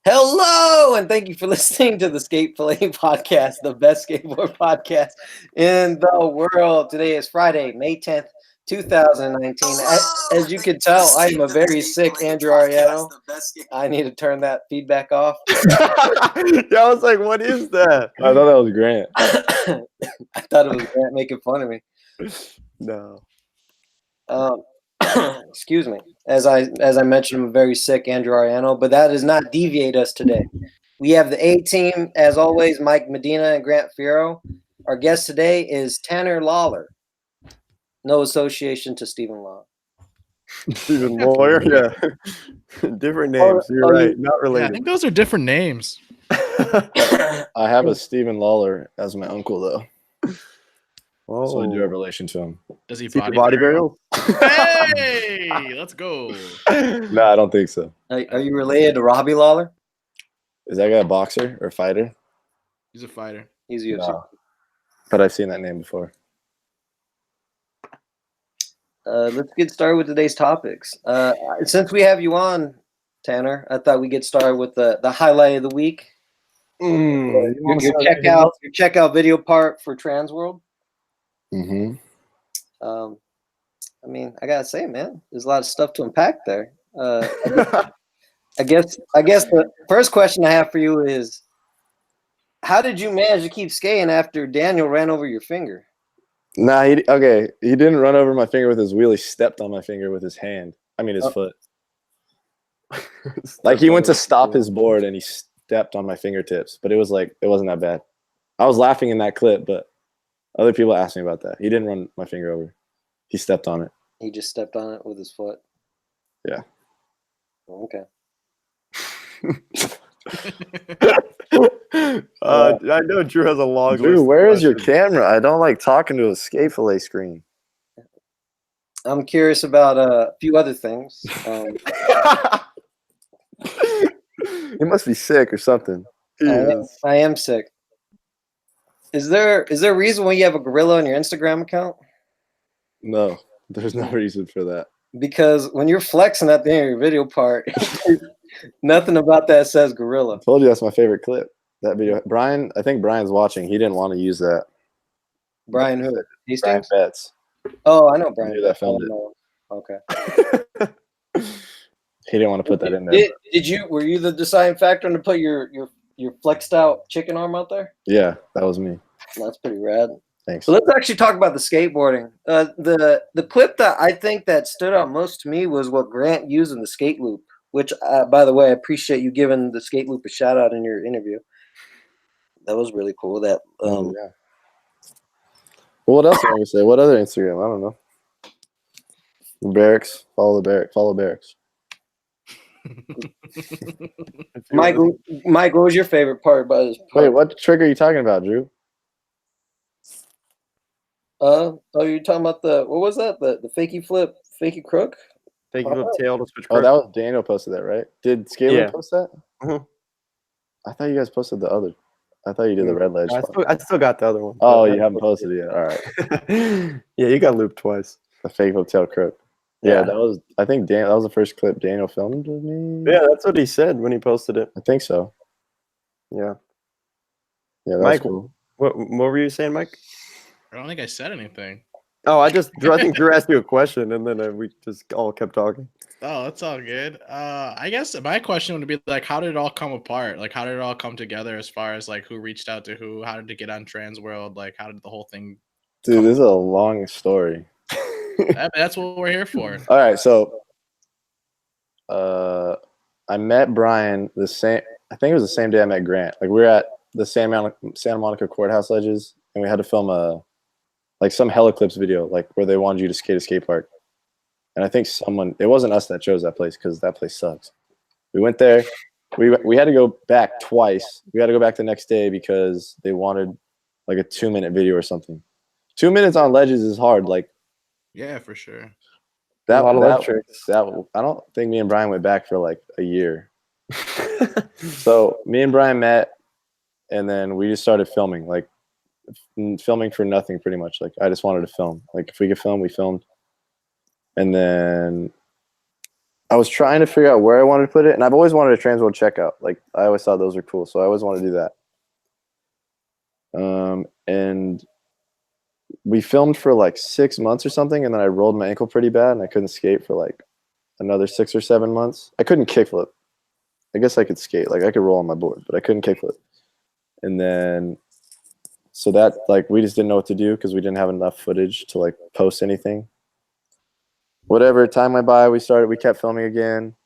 Hello, and thank you for listening to the Fillet podcast, the best skateboard podcast in the world. Today is Friday, May 10th, 2019. As you can tell, I am a very sick Andrew Ariano. I need to turn that feedback off. Yeah, I was like, what is that? I thought that was Grant. I thought it was Grant making fun of me. No. Excuse me. As I mentioned, I'm a very sick Andrew Ariano, but that does not deviate us today. We have the A team, as always, Mike Medina and Grant Fiero. Our guest today is Tanner Lawler. No association to Stephen Law. Stephen Lawler, yeah. Different names. You're right. Not Yeah, I related. think those are different names. I have a Stephen Lawler as my uncle, though. Oh, So I do have a relation to him. Does he Secret body body burial? burial? Hey, let's go. No, I don't think so. Are you related to Robbie Lawler? Is that guy a boxer or fighter? He's a fighter. He's UFC. No. But I've seen that name before. Let's get started with today's topics. Since we have you on, Tanner, I thought we'd get started with the highlight of the week. Your checkout video part for Transworld. Mm-hmm. I mean, I gotta say, man, there's a lot of stuff to unpack there. I guess the first question I have for you is, how did you manage to keep skating after Daniel ran over your finger? Nah, he didn't run over my finger with his wheel. He stepped on my finger with his hand. I mean, his foot. Like, he went to stop his board and he stepped on my fingertips, but it wasn't that bad. I was laughing in that clip, but other people asked me about that. He didn't run my finger over. He stepped on it. He just stepped on it with his foot. Yeah. Okay. I know Drew has a long list. Drew, of where is your questions. camera? I don't like talking to a skate fillet screen. I'm curious about a few other things. He must be sick or something. I am sick. Is there a reason why you have a gorilla on your Instagram account? No, there's no reason for that. Because when you're flexing at the end of your video part, nothing about that says gorilla. I told you that's my favorite clip. That video. Brian, I think Brian's watching. He didn't want to use that. Brian who? Brian Hastings? Betts. Oh, I know Brian. I knew that filmed Okay. He didn't want to put that in there. Were you the deciding factor to put your flexed out chicken arm out there? Yeah, that was me. That's pretty rad. Thanks. So let's actually talk about the skateboarding. The clip that I think that stood out most to me was what Grant used in the skate loop, which, by the way, I appreciate you giving the skate loop a shout out in your interview. That was really cool. That yeah. Well, what else am I gonna say? What other Instagram? I don't know. Barracks. Follow the Barracks. Follow Barracks. Mike, what was your favorite part about this? Wait, what trick are you talking about, Drew? You're talking about what was that? The fakie flip, fakie crook? Take a little tail to switch. Oh, that was Daniel posted that, right? Did Scaler post that? Mhm. I thought you guys posted the other. I thought you did the red ledge. I still got the other one. Oh, you haven't posted it yet. All right. Yeah, you got looped twice. The fake hotel crook. Yeah, that was. I think that was the first clip Daniel filmed with me. Yeah, that's what he said when he posted it. I think so. Yeah. Yeah, that's Mike, cool. what were you saying, Mike? I don't think I said anything. Oh, I think Drew asked you a question, and then we just all kept talking. Oh, that's all good. I guess my question would be like, how did it all come apart? Like, how did it all come together as far as like who reached out to who? How did it get on Transworld? Like, how did the whole thing? Dude, this is a long story. That's what we're here for. All right, so I met Brian I think it was the same day I met Grant. Like, we were at the Santa Monica courthouse ledges, and we had to film some Heliclips video, like where they wanted you to skate a skate park. And I think it wasn't us that chose that place because that place sucks. We went there. We had to go back twice. We had to go back the next day because they wanted like a 2-minute video or something. 2 minutes on ledges is hard. Like, yeah, for sure. I don't think me and Brian went back for like a year. So me and Brian met, and then we just started filming, like filming for nothing pretty much. Like, I just wanted to film. Like, if we could film, we filmed. And then I was trying to figure out where I wanted to put it, and I've always wanted a Transworld checkout. Like I always thought those were cool, so I always want to do that. And we filmed for like 6 months or something, and then I rolled my ankle pretty bad, and I couldn't skate for like another 6 or 7 months. I couldn't kickflip. I guess I could skate, like I could roll on my board, but I couldn't kickflip. And then, so that like we just didn't know what to do because we didn't have enough footage to like post anything. Whatever, time went by, we kept filming again.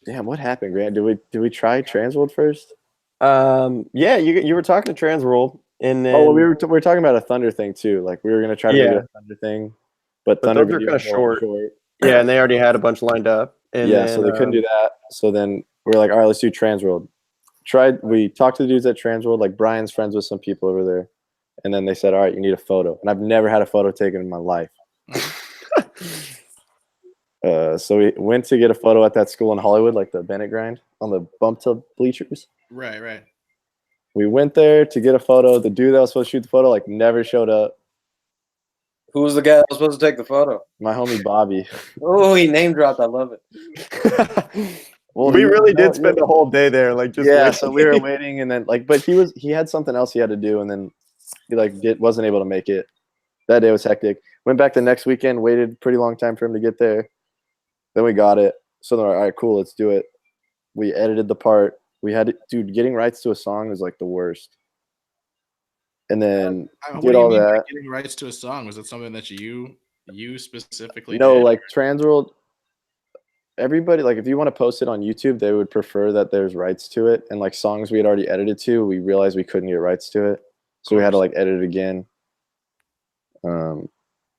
Damn, what happened, Grant? Did we try Transworld first? Yeah, you were talking to Transworld, and then Oh, we were talking about a Thunder thing too. Like we were gonna try to do a Thunder thing, but Thunder those are videos kind of short. Yeah, and they already had a bunch lined up. And yeah, then, so they couldn't do that. So then we were like, all right, let's do Transworld. We talked to the dudes at Transworld, like Brian's friends with some people over there, and then they said, all right, you need a photo. And I've never had a photo taken in my life. So we went to get a photo at that school in Hollywood, like the Bennett grind on the bump to bleachers. Right. We went there to get a photo. The dude that was supposed to shoot the photo like never showed up. Who was the guy that was supposed to take the photo? My homie Bobby. Oh, he name dropped. I love it. Well, we really did spend a whole day there, like just yeah. waiting. So we were waiting, and then like, but he had something else he had to do, and then he like wasn't able to make it. That day was hectic. Went back the next weekend, waited a pretty long time for him to get there. Then we got it. So they're like, all right, cool, let's do it. We edited the part. We had dude, getting rights to a song is like the worst. And then did all that. Getting rights to a song, was it something that you specifically? No, did? like Transworld. Everybody, like if you want to post it on YouTube, they would prefer that there's rights to it. And like songs we had already edited to, we realized we couldn't get rights to it, so we had to like edit it again.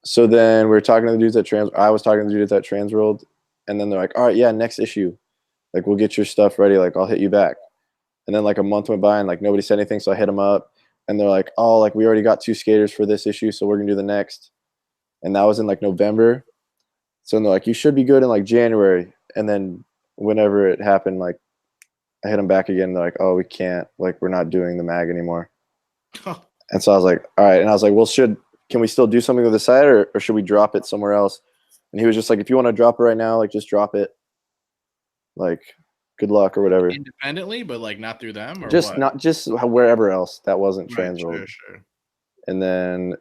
So then we were talking to the dudes at I was talking to the dudes at Transworld, and then they're like, all right, yeah, next issue, like we'll get your stuff ready, like I'll hit you back. And then like a month went by and like nobody said anything, so I hit them up, and they're like, oh, like we already got 2 skaters for this issue, so we're gonna do the next. And that was in like November. So they're like, you should be good in like January. And then whenever it happened, like I hit them back again. They're like, oh, we can't, like we're not doing the mag anymore. And so I was like, all right. And I was like, well, can we still do something with the site, or should we drop it somewhere else? And he was just like, if you want to drop it right now, like just drop it. Like, good luck or whatever. Independently, but like not through them, or just what? not just wherever else that wasn't Right, Transworld. sure. And then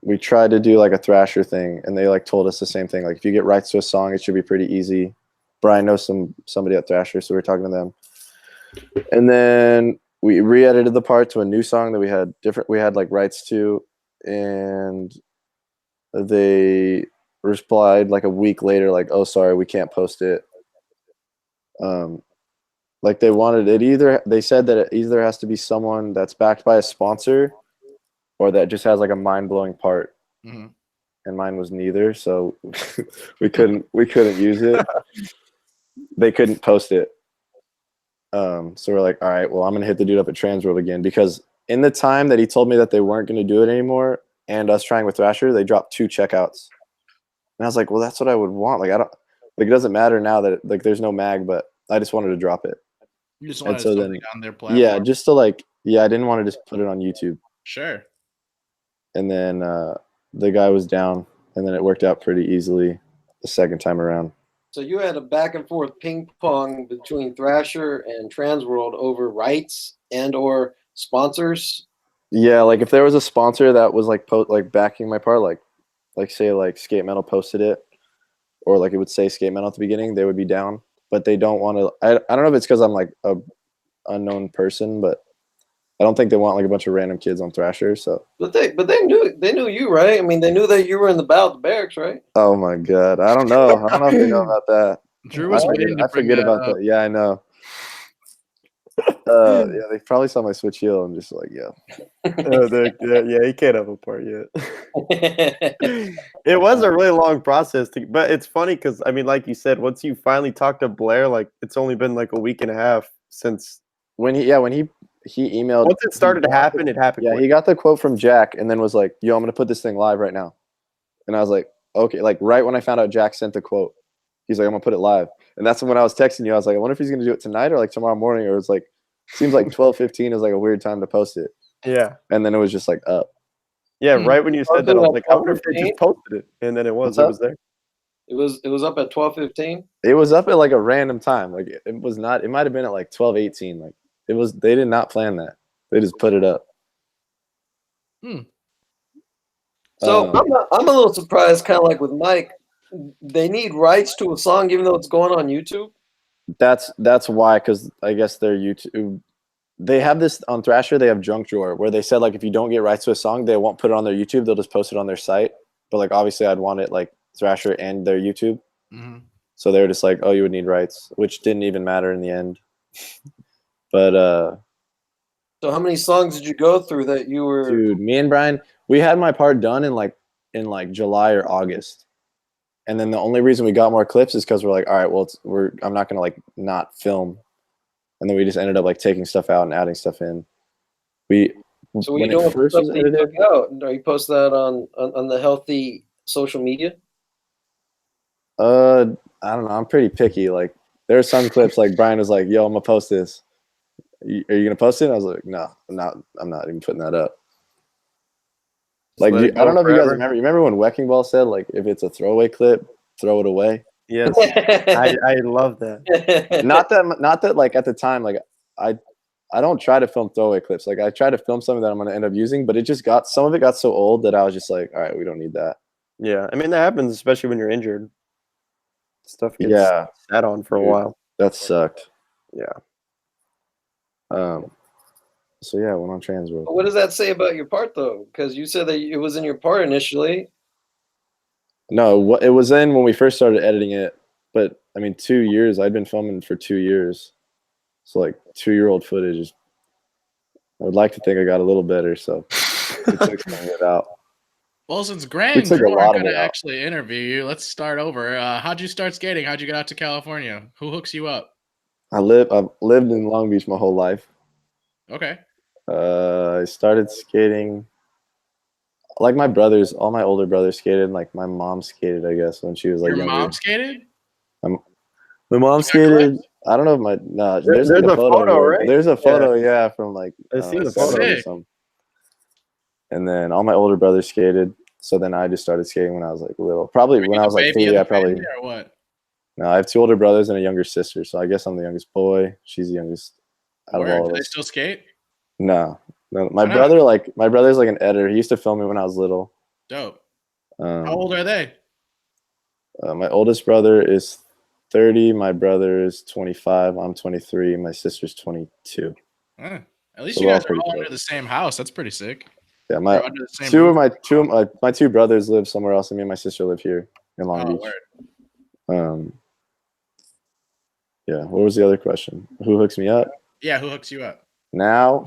we tried to do like a Thrasher thing, and they like told us the same thing. Like if you get rights to a song, it should be pretty easy. Brian knows somebody at Thrasher, so we were talking to them. And then we re-edited the part to a new song that we had like rights to, and they replied like a week later, like, oh, sorry, we can't post it. Like they wanted it they said that it either has to be someone that's backed by a sponsor, or that just has like a mind-blowing part. Mm-hmm. And mine was neither, so we couldn't use it. They couldn't post it. So we're like, all right, well, I'm gonna hit the dude up at Transworld again, because in the time that he told me that they weren't gonna do it anymore, and us trying with Thrasher, they dropped 2 checkouts. And I was like, well, that's what I would want. Like it doesn't matter now that like there's no mag, but I just wanted to drop it. You just wanted so something on their platform. Yeah, just to like, I didn't want to just put it on YouTube. Sure. And then the guy was down, and then it worked out pretty easily the second time around. So you had a back and forth ping pong between Thrasher and Transworld over rights and or sponsors. Yeah, like if there was a sponsor that was like backing my part, like say like Skate Metal posted it, or like it would say Skate Metal at the beginning, they would be down. But they don't want to. I don't know if it's because I'm like a unknown person, but I don't think they want like a bunch of random kids on Thrasher. So, but they knew you, right? I mean, they knew that you were in the battle at the barracks, right? Oh my god, I don't know. I don't know if they know about that. Drew was I forget about that. Yeah, I know. Yeah, they probably saw my switch heel and just like, yeah. Yeah, he can't have a part yet. It was a really long process, but it's funny because I mean, like you said, once you finally talked to Blair, like it's only been like a week and a half since when he emailed. Once it started to happen, it happened. Yeah, quick. he got the quote from Jack and then was like, "Yo, I'm gonna put this thing live right now," and I was like, "Okay." Like right when I found out Jack sent the quote, he's like, "I'm gonna put it live," and that's when I was texting you. I was like, "I wonder if he's gonna do it tonight or like tomorrow morning," or it's like. Seems like 12:15 is like a weird time to post it. Yeah. And then it was just like up. Yeah, right when you said that, I was like, I wonder if they just posted it. And then it was there. It was up at 12:15. It was up at like a random time. Like it was not. It might have been at like 12:18. Like it was. They did not plan that. They just put it up. So I'm a little surprised, kind of like with Mike. They need rights to a song, even though it's going on YouTube. That's why, because I guess their YouTube. They have this on Thrasher. They have junk drawer where they said like if you don't get rights to a song, they won't put it on their YouTube. They'll just post it on their site. But like obviously, I'd want it like Thrasher and their YouTube. Mm-hmm. So they were just like, oh, you would need rights, which didn't even matter in the end. But So how many songs did you go through that you were? dude, me and Brian, we had my part done in like July or August, and then the only reason we got more clips is because we're like, all right, well, I'm not gonna like not film, and then we just ended up like taking stuff out and adding stuff in. So when you doing first stuff that you took out? Are you post that on the healthy social media? I don't know. I'm pretty picky. Like there are some clips like Brian was like, "Yo, I'm gonna post this. Are you gonna post it?" And I was like, "No, I'm not. I'm not even putting that up." Like I don't know if you guys remember. You remember when Wrecking Ball said like, "If it's a throwaway clip, throw it away." Yes, I love that. Not that like at the time like I don't try to film throwaway clips. Like I try to film something that I'm gonna end up using, but some of it got so old that I was just like, all right, we don't need that. Yeah, I mean that happens especially when you're injured. Stuff gets sat on for a while. That sucked. Yeah. So yeah, I went on Transworld. What does that say about your part though? Because you said that it was in your part initially. No, it was in when we first started editing it. But I mean, 2 years. I'd been filming for 2 years. So like 2-year-old footage. I would like to think I got a little better. So it took some of it out. Well, since Grant and Drew aren't going to actually interview you, let's start over. How'd you start skating? How'd you get out to California? Who hooks you up? I've lived in Long Beach my whole life. Okay. I started skating. Like my brothers, all my older brothers skated. Like my mom skated, I guess, when she was like Your younger. mom skated? My mom skated. I don't know if my there's like a photo, right? There's a photo, yeah, from like I see the photo or something. And then all my older brothers skated. So then I just started skating when I was like little. Probably when I was like 3, I probably. Or what? No, I have 2 older brothers and a younger sister. So I guess I'm the youngest boy. She's the youngest out of all of us. Do they still skate? No. My brother's like an editor. He used to film me when I was little. Dope. How old are they? My oldest brother is 30. My brother is 25. I'm 23. My sister's 22. At least you guys are all under the same house. That's pretty sick. Yeah, my 2 brothers live somewhere else, and me and my sister live here in Long Beach. Word. Yeah. What was the other question? Who hooks me up? Yeah, who hooks you up? Now,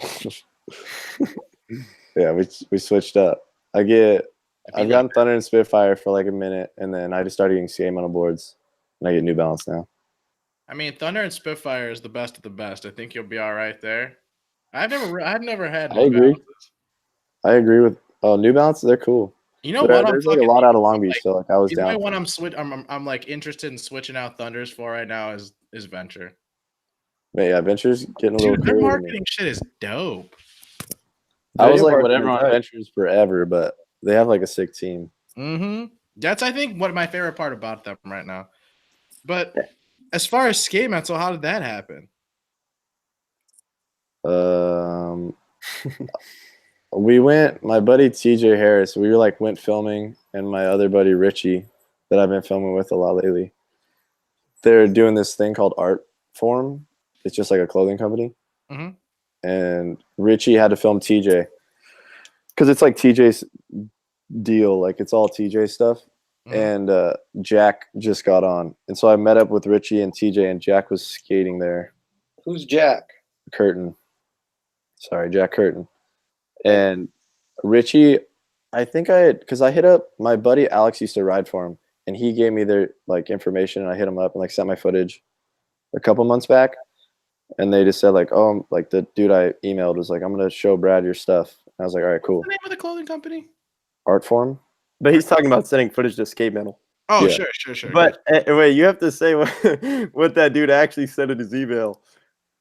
yeah, we switched up. I've gotten Thunder and Spitfire for like a minute, and then I just started getting skate metal boards, and I get New Balance now. I mean, Thunder and Spitfire is the best of the best. I think you'll be all right there. I've never had. I agree. I agree with. Oh, New Balance, they're cool. You know what? There's like a lot out of Long Beach, so like I was down. The one I'm like interested in switching out Thunders for right now is Venture. But yeah, Venture's getting a little crazy. Their marketing shit is dope. I was like whatever on Ventures forever, but they have like a sick team. Mm-hmm. That's I think what my favorite part about them right now. But as far as skate metal, how did that happen? My buddy TJ Harris, we went filming, and my other buddy Richie, that I've been filming with a lot lately, they're doing this thing called Art Form. It's just like a clothing company. Mm-hmm. And Richie had to film TJ because it's like TJ's deal. Like it's all TJ stuff. Mm-hmm. And Jack just got on. And so I met up with Richie and TJ, and Jack was skating there. Who's Jack? Curtin. Sorry, Jack Curtin. And Richie, because I hit up my buddy Alex used to ride for him, and he gave me their like information, and I hit him up and like sent my footage a couple months back, and they just said like, oh, like the dude I emailed was like, I'm gonna show Brad your stuff. And I was like, all right, cool. What's the name of the clothing company? Art Form. But he's talking about sending footage to skate metal. Oh, yeah. Sure. But wait, you have to say what that dude actually said in his email.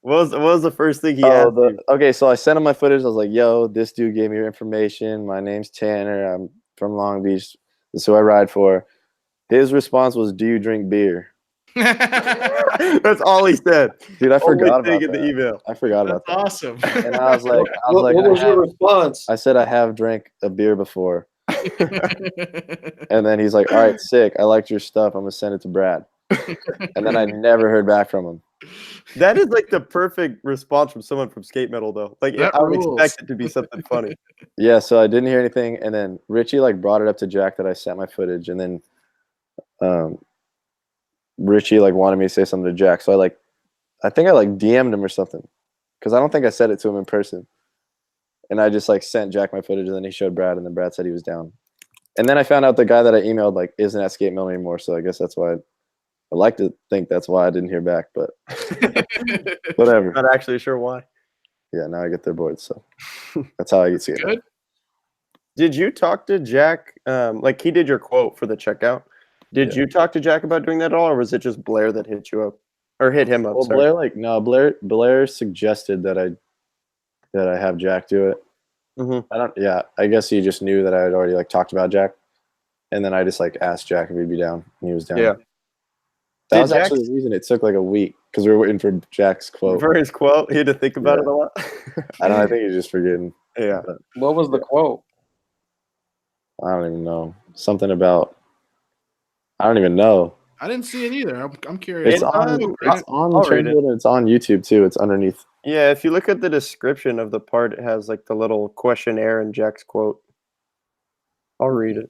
What was the first thing he asked you? Okay, so I sent him my footage. I was like, yo, this dude gave me your information. My name's Tanner. I'm from Long Beach. This is who I ride for. His response was, "Do you drink beer?" That's all he said. Dude, I Only forgot thing about in that. the email. I forgot That's about that. awesome. And I was like, What was your response? I said I have drank a beer before. And then he's like, "All right, sick. I liked your stuff. I'm gonna send it to Brad." And then I never heard back from him. That is like the perfect response from someone from skate metal, though. Like That I would rules. expect it to be something funny. Yeah, so I didn't hear anything, and then Richie like brought it up to Jack that I sent my footage, and then Richie like wanted me to say something to Jack, so I think I like DM'd him or something, because I don't think I said it to him in person, and I just like sent Jack my footage, and then he showed Brad, and then Brad said he was down, and then I found out the guy that I emailed like isn't at Skate Mill anymore, so I guess that's why. I like to think that's why I didn't hear back, but whatever. Not actually sure why. Yeah, now I get their boards, so that's how I get Skate Mill. Good. Did you talk to Jack? Like he did your quote for the checkout. Did you talk to Jack about doing that at all, or was it just Blair that hit you up or hit him up? Well, sorry. Blair suggested that I have Jack do it. Mhm. I guess he just knew that I had already like talked about Jack, and then I just like asked Jack if he'd be down, and he was down. Yeah. That Did was actually the reason it took like a week because we were waiting for Jack's quote. For his quote, he had to think about it a lot. I don't know. I think he's just forgetting. Yeah. What was the quote? I don't even know. Something about. I don't even know. I didn't see it either. I'm curious. It's on. It's on I'll read it. Trendwood and it's on YouTube too. It's underneath. Yeah, if you look at the description of the part, it has like the little questionnaire and Jack's quote. I'll read it.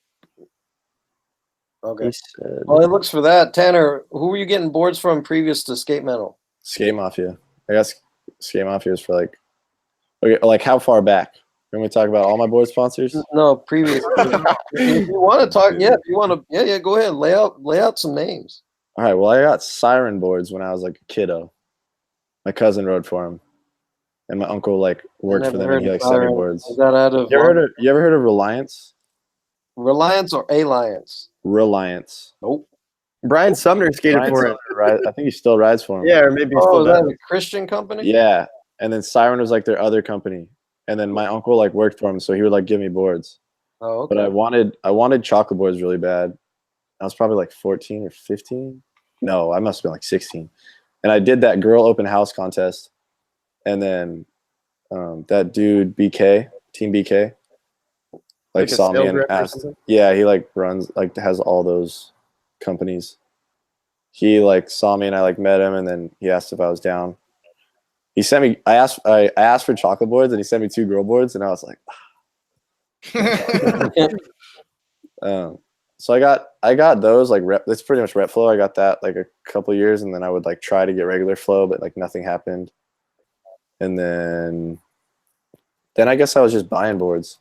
Okay. He said, Well, it looks for that. Tanner, who were you getting boards from previous to Skate Metal? Skate Mafia. I guess Skate Mafia is for like. Okay, like how far back? Can we talk about all my board sponsors? No, previous. If you want to talk, yeah. If you want to, yeah. Go ahead. Lay out some names. All right. Well, I got Siren boards when I was like a kiddo. My cousin rode for him, and my uncle like worked for them, and he like sent me boards. Is that out of You ever heard of Reliance? Reliance or Alliance? Reliance. Nope. Brian Sumner skated Brian for it. Sumner, I think he still rides for him. Yeah, or maybe he Oh, still is that does. a Christian company? Yeah. And then Siren was like their other company. And then my uncle like worked for him, so he would like give me boards. Oh, okay. But I wanted chocolate boards really bad. I was probably like 14 or 15. No, I must have been like 16. And I did that girl open house contest. And then that dude BK, Team BK, like a saw me sales and rep or asked. something? Yeah, he like runs like has all those companies. He like saw me and I like met him, and then he asked if I was down. He sent me. I asked for chocolate boards, and he sent me 2 girl boards, and I was like, so I got those like rep. That's pretty much rep flow. I got that like a couple years, and then I would like try to get regular flow, but like nothing happened. And then I guess I was just buying boards.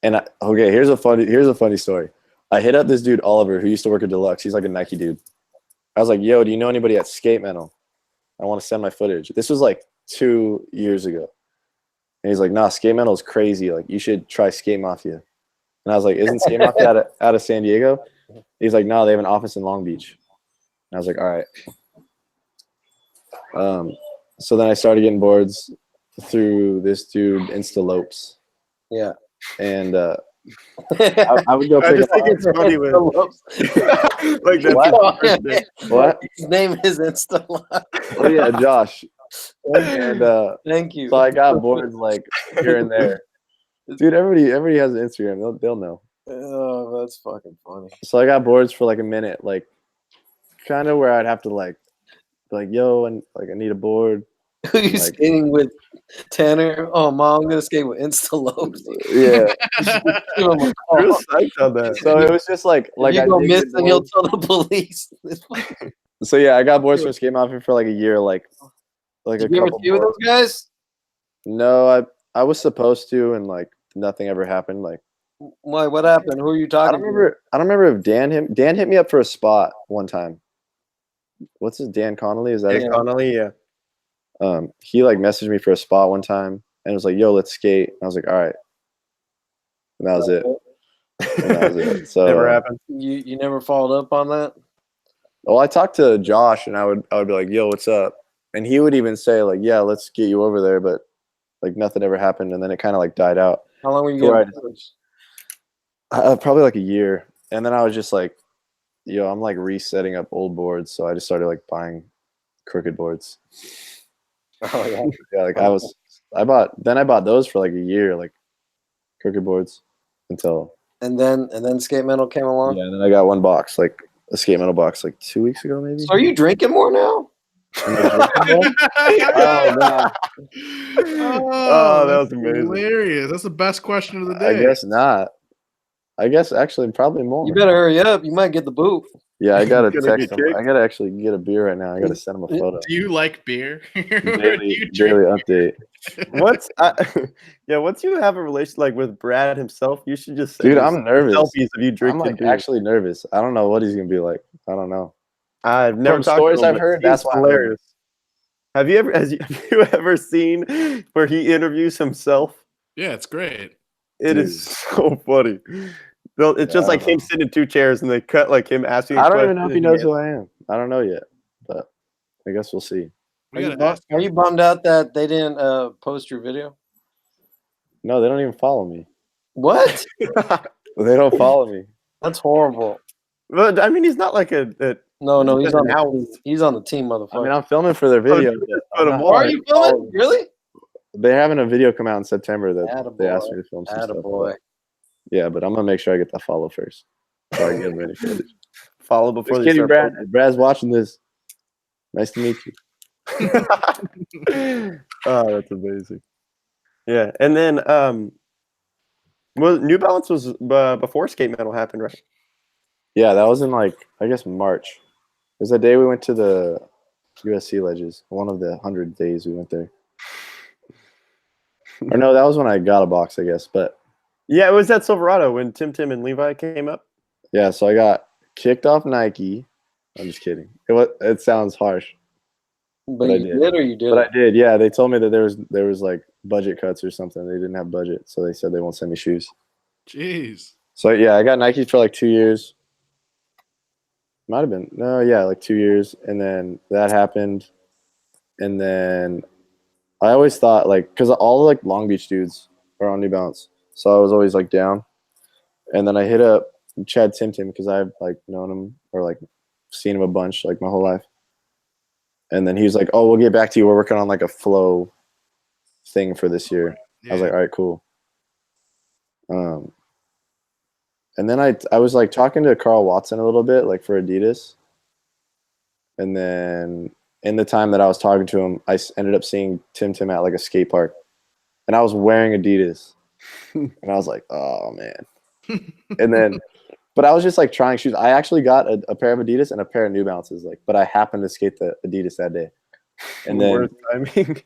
And okay, here's a funny story. I hit up this dude Oliver who used to work at Deluxe. He's like a Nike dude. I was like, "Yo, do you know anybody at Skate Metal? I want to send my footage." This was like 2 years ago. And he's like, "Nah, Skate Metal is crazy. Like, you should try Skate Mafia." And I was like, "Isn't Skate Mafia out of San Diego?" He's like, "No, they have an office in Long Beach." And I was like, "All right." So then I started getting boards through this dude Instalopes. Yeah. And I would go I pick just up. think it's funny when like that's What? his first name. What? His name is Insta. Oh yeah, Josh. And Thank you. so I got boards like here and there. Dude, everybody has an Instagram. They'll know. Oh, that's fucking funny. So I got boards for like a minute, like kind of where I'd have to like, yo, and like I need a board. Who you Like- skating with, Tanner? Oh, mom, I'm gonna skate with Instalopes. Yeah. Give him a call. Real psyched on that. So it was just like If you I go did get missing, he'll boards. tell the police. So yeah, I got boards from Skate Mafia for like a year, like a Did you ever couple see with boards. those guys? No, I was supposed to, and like nothing ever happened. Like Why? What happened? Who are you I talking don't remember if Dan hit me up for a spot one time. What's his Dan Connolly? Is that his Yeah, Connolly, yeah. he like messaged me for a spot one time and was like, "Yo, let's skate." And I was like, "All right." And that was it. And that was it. So Never happened. You never followed up on that? well, I talked to Josh and I would be like, "Yo, what's up?" And he would even say like, "Yeah, let's get you over there," but like nothing ever happened, and then it kind of like died out. How long were you So getting? probably like a year. And then I was just like, I'm like resetting up old boards, so I just started like buying crooked boards. Oh yeah. Yeah, like I bought those for like a year, like crooked boards, until And then skate metal came along. and then I got one box, like a skate metal box, like 2 weeks ago, maybe. So are you drinking more now? Am I drinking more? Oh no, Oh, that was that's amazing. hilarious. That's the best question of the I day. guess not. I guess actually probably more. You better hurry up. You might get the boot. Yeah, I gotta Gonna text get him. kicked. I gotta actually get a beer right now. I gotta send him a photo. Do you like beer? Or do Daily, you daily drink? update. Once you have a relation like with Brad himself, you should just send Dude, him I'm nervous. selfies of you I'm drinking like beer. actually nervous. I don't know what he's gonna be like. I don't know. I've never From talked stories to him, I've but heard, he's that's why I'm hilarious. Have you ever seen where he interviews himself? Yeah, it's great. It Dude. is so funny. It's just I like don't him know. sitting in two chairs and they cut like him asking. I a don't even know if he question knows and who I am. I don't know yet, but I guess we'll see. We Are you, gotta ask. are you bummed out that they didn't post your video? No, they don't even follow me. What? They don't follow me. That's horrible. But I mean, he's not like a No, he's on announced. the team, motherfucker. I mean, I'm filming for their video. just but put I'm him not, on. are like, you filming? Really? They're having a video come out in September that they asked Attaboy. me to film some stuff. Attaboy. Yeah, but I'm gonna make sure I get that follow first. So I can get ready for it. Follow before Just they kidding, start. Brad. Brad's watching this. Nice to meet you. Oh, that's amazing. Yeah, and then well, New Balance was before skate metal happened, right? Yeah, that was in like I guess March. It was the day we went to the USC ledges. One of the 100 days we went there. Or no, that was when I got a box, I guess. But Yeah, it was at Silverado when Tim and Levi came up. yeah, so I got kicked off Nike. I'm just kidding. It sounds harsh, But I you did. did or you didn't? but I did. Yeah, they told me that there was like budget cuts or something. They didn't have budget, so they said they won't send me shoes. Jeez. So yeah, I got Nike for like 2 years. Might have been like 2 years, and then that happened, and then I always thought like because all the, like Long Beach dudes are on New Balance, so I was always like down, and then I hit up Chad Timtim because I've like known him or like seen him a bunch like my whole life, and then he was like, "Oh, we'll get back to you. We're working on like a flow thing for this year." I was like, "All right, cool." And then I was like talking to Carl Watson a little bit, like for Adidas. And then in the time that I was talking to him, I ended up seeing Tim at like a skate park, and I was wearing Adidas, and I was like, oh man. And then, but I was just like trying shoes. I actually got a pair of Adidas and a pair of New Balances, like, but I happened to skate the Adidas that day. And then, Worst timing.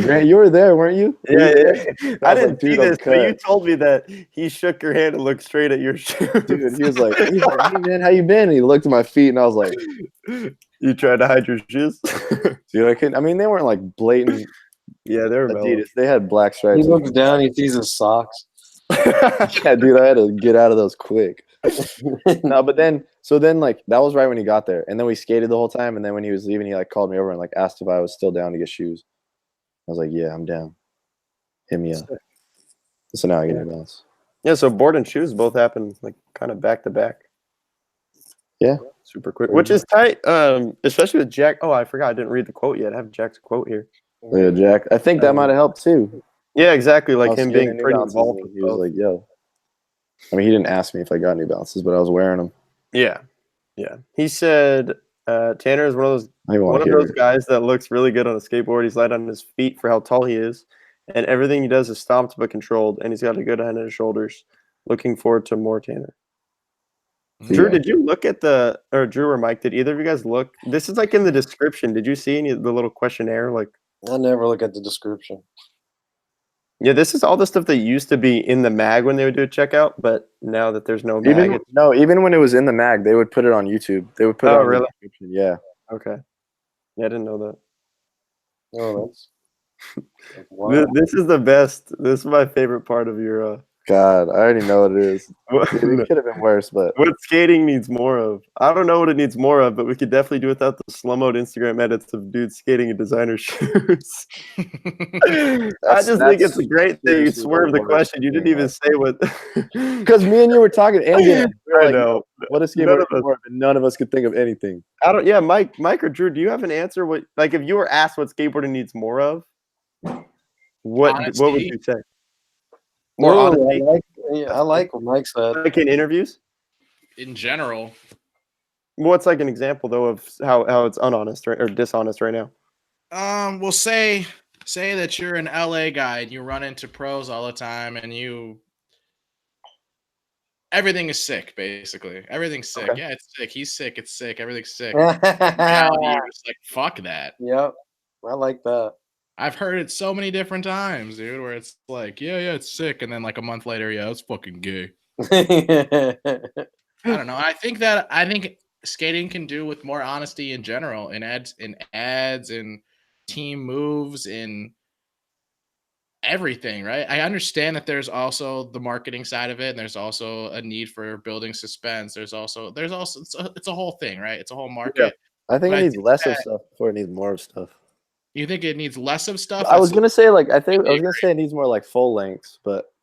Grant, you were there, weren't you? Were Yeah, you there? yeah. I I was didn't like, see dude, I'm this, but you cut. told me that he shook your hand and looked straight at your shoe. Dude, he was like, hey man, how you been? And he looked at my feet, and I was like, You tried to hide your shoes? dude, I couldn't. I mean, they weren't like blatant Yeah, they're Adidas. They had black He stripes. looks down. He sees his socks. Yeah, dude, I had to get out of those quick. No, but then, like, that was right when he got there. And then we skated the whole time. And then when he was leaving, he, like, called me over and, like, asked if I was still down to get shoes. I was like, yeah, I'm down. Hit me up. So now I get New Balance. Yeah, so board and shoes both happened like kind of back to back. Yeah. Super quick, Pretty which is tight. Especially with Jack. Oh, I forgot I didn't read the quote yet. I have Jack's quote here. Yeah, Jack. I think that might have helped, too. Yeah, exactly. I Like was him skating being in New pretty Balances, involved. and With he was both. like, yo. I mean, he didn't ask me if I got New Balances, but I was wearing them. Yeah. He said Tanner is one of those I don't even want to hear it. guys that looks really good on a skateboard. He's light on his feet for how tall he is, and everything he does is stomped but controlled. And he's got a good head on his shoulders. Looking forward to more Tanner. Drew, Yeah. did you look at Drew or Mike? Did either of you guys look? This is like in the description. Did you see the little questionnaire? Like, I never look at the description. yeah, this is all the stuff that used to be in the mag when they would do a checkout, but now that there's no mag, Even when it was in the mag, they would put it on YouTube. They would put it Oh, on really? the description. Yeah. okay. Yeah, I didn't know that. Oh, that's wow. This is the best. This is my favorite part of your God, I already know what it is. What, It could have been worse, but what skating needs more of? I don't know what it needs more of, but we could definitely do without the slow-mo Instagram edits of dudes skating in designer shoes. I just think it's a great thing. You seriously the swerved the worst question. You didn't thing even I've say what. because me and you were talking, and Dan, we were I like, know. what is None skateboarding of us- more of? And none of us could think of anything. I don't. Yeah, Mike or Drew, do you have an answer? What, like, if you were asked what skateboarding needs more of, what would Honesty. you say? More Ooh, honesty, I like what Mike said. like in interviews. In general, What's like an example though of how it's unhonest or dishonest right now? well, say that you're an LA guy and you run into pros all the time, and everything is sick, basically. Everything's sick. Okay. Yeah, it's sick. He's sick. It's sick. Everything's sick. Yep, Reality, you're just like, fuck that. I like that. I've heard it so many different times, dude, where it's like, yeah, it's sick, and then like a month later, yeah, it's fucking gay. I don't know. I think skating can do with more honesty in general, in ads, in team moves, in everything, right? I understand that there's also the marketing side of it, and there's also a need for building suspense. There's also it's a whole thing, right? It's a whole market. I think But it I needs think less of that- stuff before it needs more of stuff. You think it needs less of stuff? I was gonna say I was agree. gonna say it needs more like full lengths, but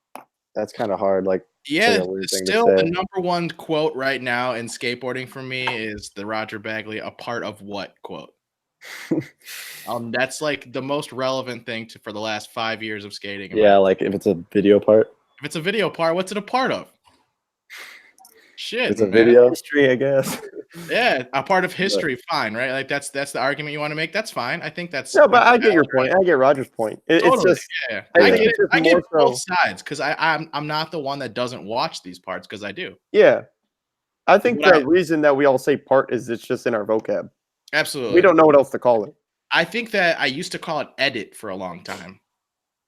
that's kind of hard. Like, Yeah, a weird thing to still say. the number one quote right now in skateboarding for me is the Roger Bagley "a part of what" quote. That's like the most relevant thing for the last 5 years of skating. Yeah, like if it's a video part, If it's a video part, what's it a part of? Shit, it's a man. video. History, I guess. Yeah, a part of history, fine, right? Like that's the argument you want to make. That's fine. I think that's No, but I get your point. I get Roger's point. It's Totally, just yeah. I I think get it's it. just I get more both sides because I'm not the one that doesn't watch these parts because I do. yeah. I think What the reason that we all say part is it's just in our vocab. Absolutely. We don't know what else to call it. I think that I used to call it edit for a long time.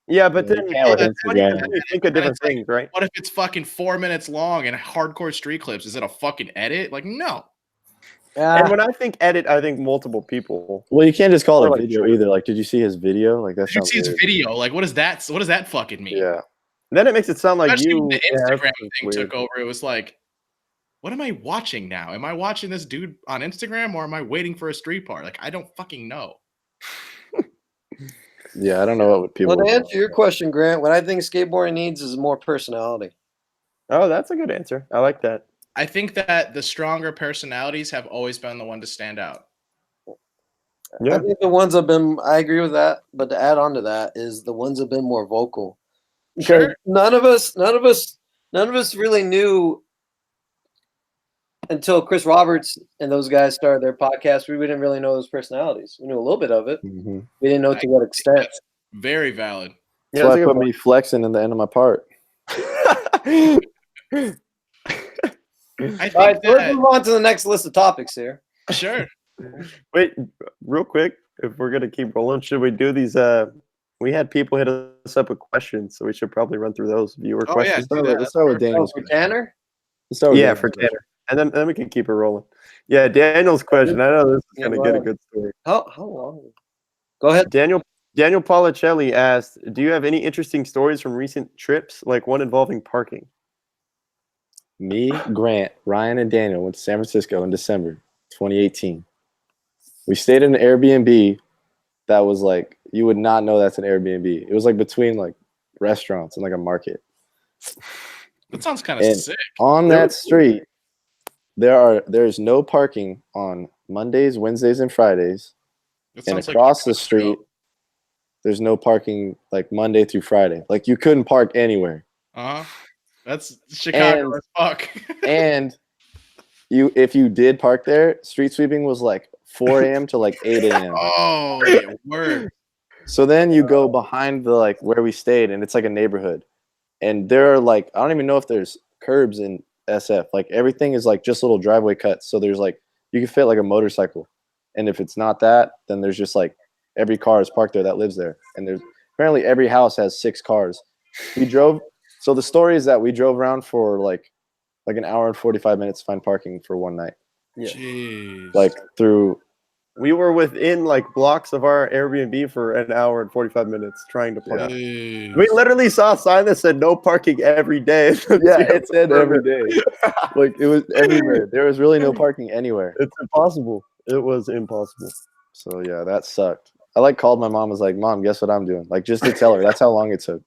Yeah, but Yeah, then you can't with Instagram. you think of different it's like, things, right? What if it's fucking 4 minutes long and hardcore street clips? Is it a fucking edit? Like, no. And when I think edit, I think multiple people. Well, you can't just call Or it like video short. either. Like, did you see his video? Like that Did you sounds see his weird. video? Like, what does that fucking mean? Yeah, Then it makes it sound like Especially you. when the yeah, that's Instagram just thing weird. took over. It was like, what am I watching now? Am I watching this dude on Instagram or am I waiting for a street part? Like, I don't fucking know. yeah. I don't know what people. Well, to would answer call your it. question, Grant, what I think skateboarding needs is more personality. Oh, that's a good answer. I like that. I think that the stronger personalities have always been the one to stand out. Yeah. I think the ones have been. I agree with that, but to add on to that is the ones have been more vocal. Because Sure. none of us really knew until Chris Roberts and those guys started their podcast. We didn't really know those personalities. We knew a little bit of it. Mhm. We didn't know to what extent. That's very valid. That's Yeah, why that's I a put good me flexing in the end of my part. point. I All right, think so let's that move on to the next list of topics here. sure. Wait, real quick, if we're gonna keep rolling, should we do these? We had people hit us up with questions, so we should probably run through those viewer Oh, yeah, questions. do that. Let's start with Oh, Daniel's for question. Tanner? Let's start with Yeah, Daniel's for question. Tanner, and then we can keep it rolling. Yeah, Daniel's question. I know this is Yeah, gonna go get a ahead. good story. How long? Go ahead. Daniel Policelli asked, "Do you have any interesting stories from recent trips, like one involving parking?" Me, Grant, Ryan, and Daniel went to San Francisco in December 2018. We stayed in an Airbnb that was like, you would not know that's an Airbnb. It was like between like restaurants and like a market. That sounds kind of And sick. on that street, there's no parking on Mondays, Wednesdays, and Fridays. That And sounds like across the street, there's no parking like Monday through Friday. Like you couldn't park anywhere. Uh-huh. That's Chicago And- as fuck. And if you did park there, street sweeping was like 4 a.m. to like 8 a.m. Oh, yeah, word. So then you go behind the like where we stayed, and it's like a neighborhood. And there are like, I don't even know if there's curbs in SF. Like everything is like just little driveway cuts. So there's like, you can fit like a motorcycle. And if it's not that, then there's just like every car is parked there that lives there. And there's apparently every house has 6 cars. So the story is that we drove around for like an hour and 45 minutes to find parking for one night. Yeah. Jeez. Like through We were within like blocks of our Airbnb for an hour and 45 minutes trying to park. Jeez. We literally saw a sign that said no parking every day. Yeah, it said every day. Like it was everywhere. There was really no parking anywhere. It's impossible. It was impossible. So yeah, that sucked. I like called my mom. Was like, Mom, guess what I'm doing? Like just to tell her. That's how long it took.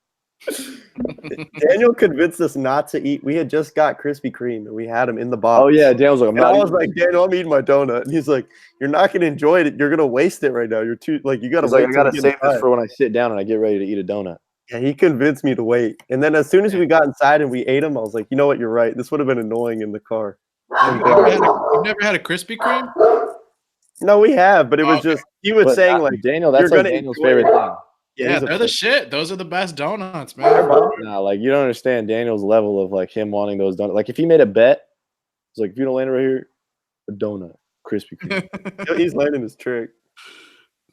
Daniel convinced us not to eat. We had just got Krispy Kreme and we had him in the box. Oh yeah, Daniel was like, And I was like, Daniel, I'm eating my donut. And he's like, you're not gonna enjoy it. You're gonna waste it right now. You're too like you gotta He's wait. like, I gotta till you save get this inside." for when I sit down and I get ready to eat a donut. Yeah, he convinced me to wait. And then as soon as we got inside and we ate them, I was like, you know what? You're right. This would have been annoying in the car. You've never had a Krispy Kreme? No, we have, but it was just he was But saying like Daniel, that's you're like gonna Daniel's enjoy favorite it. thing. Yeah, he's a they're the fan. shit. Those are the best donuts, man. Nah, like you don't understand Daniel's level of like him wanting those donuts. Like if he made a bet, it's like if you don't land right here, a donut, Krispy Kreme. He's learning his trick.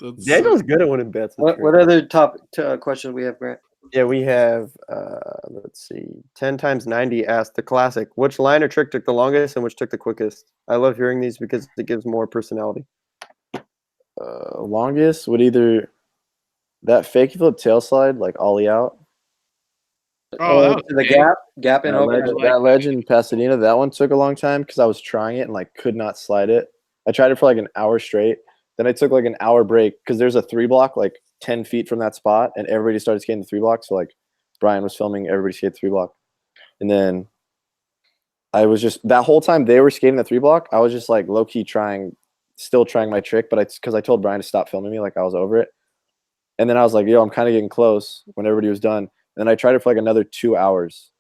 That's Daniel's good at winning bets. What other top questions we have, Grant? Yeah, we have, let's see, 10 times 90 asked the classic. Which line or trick took the longest and which took the quickest? I love hearing these because it gives more personality. Longest would either that fake flip tail slide, like ollie out. Oh, that was to the big. gap in That, over. legend, like that that. legend Pasadena, that one took a long time because I was trying it and like could not slide it. I tried it for like an hour straight. Then I took like an hour break because there's a 3-block like 10 feet from that spot, and everybody started skating the 3-block. So like Brian was filming everybody skate the 3-block, and then I was just that whole time they were skating the 3-block. I was just like low key still trying my trick, but because I told Brian to stop filming me, like I was over it. And then I was like, yo, I'm kind of getting close when everybody was done. And then I tried it for like another 2 hours.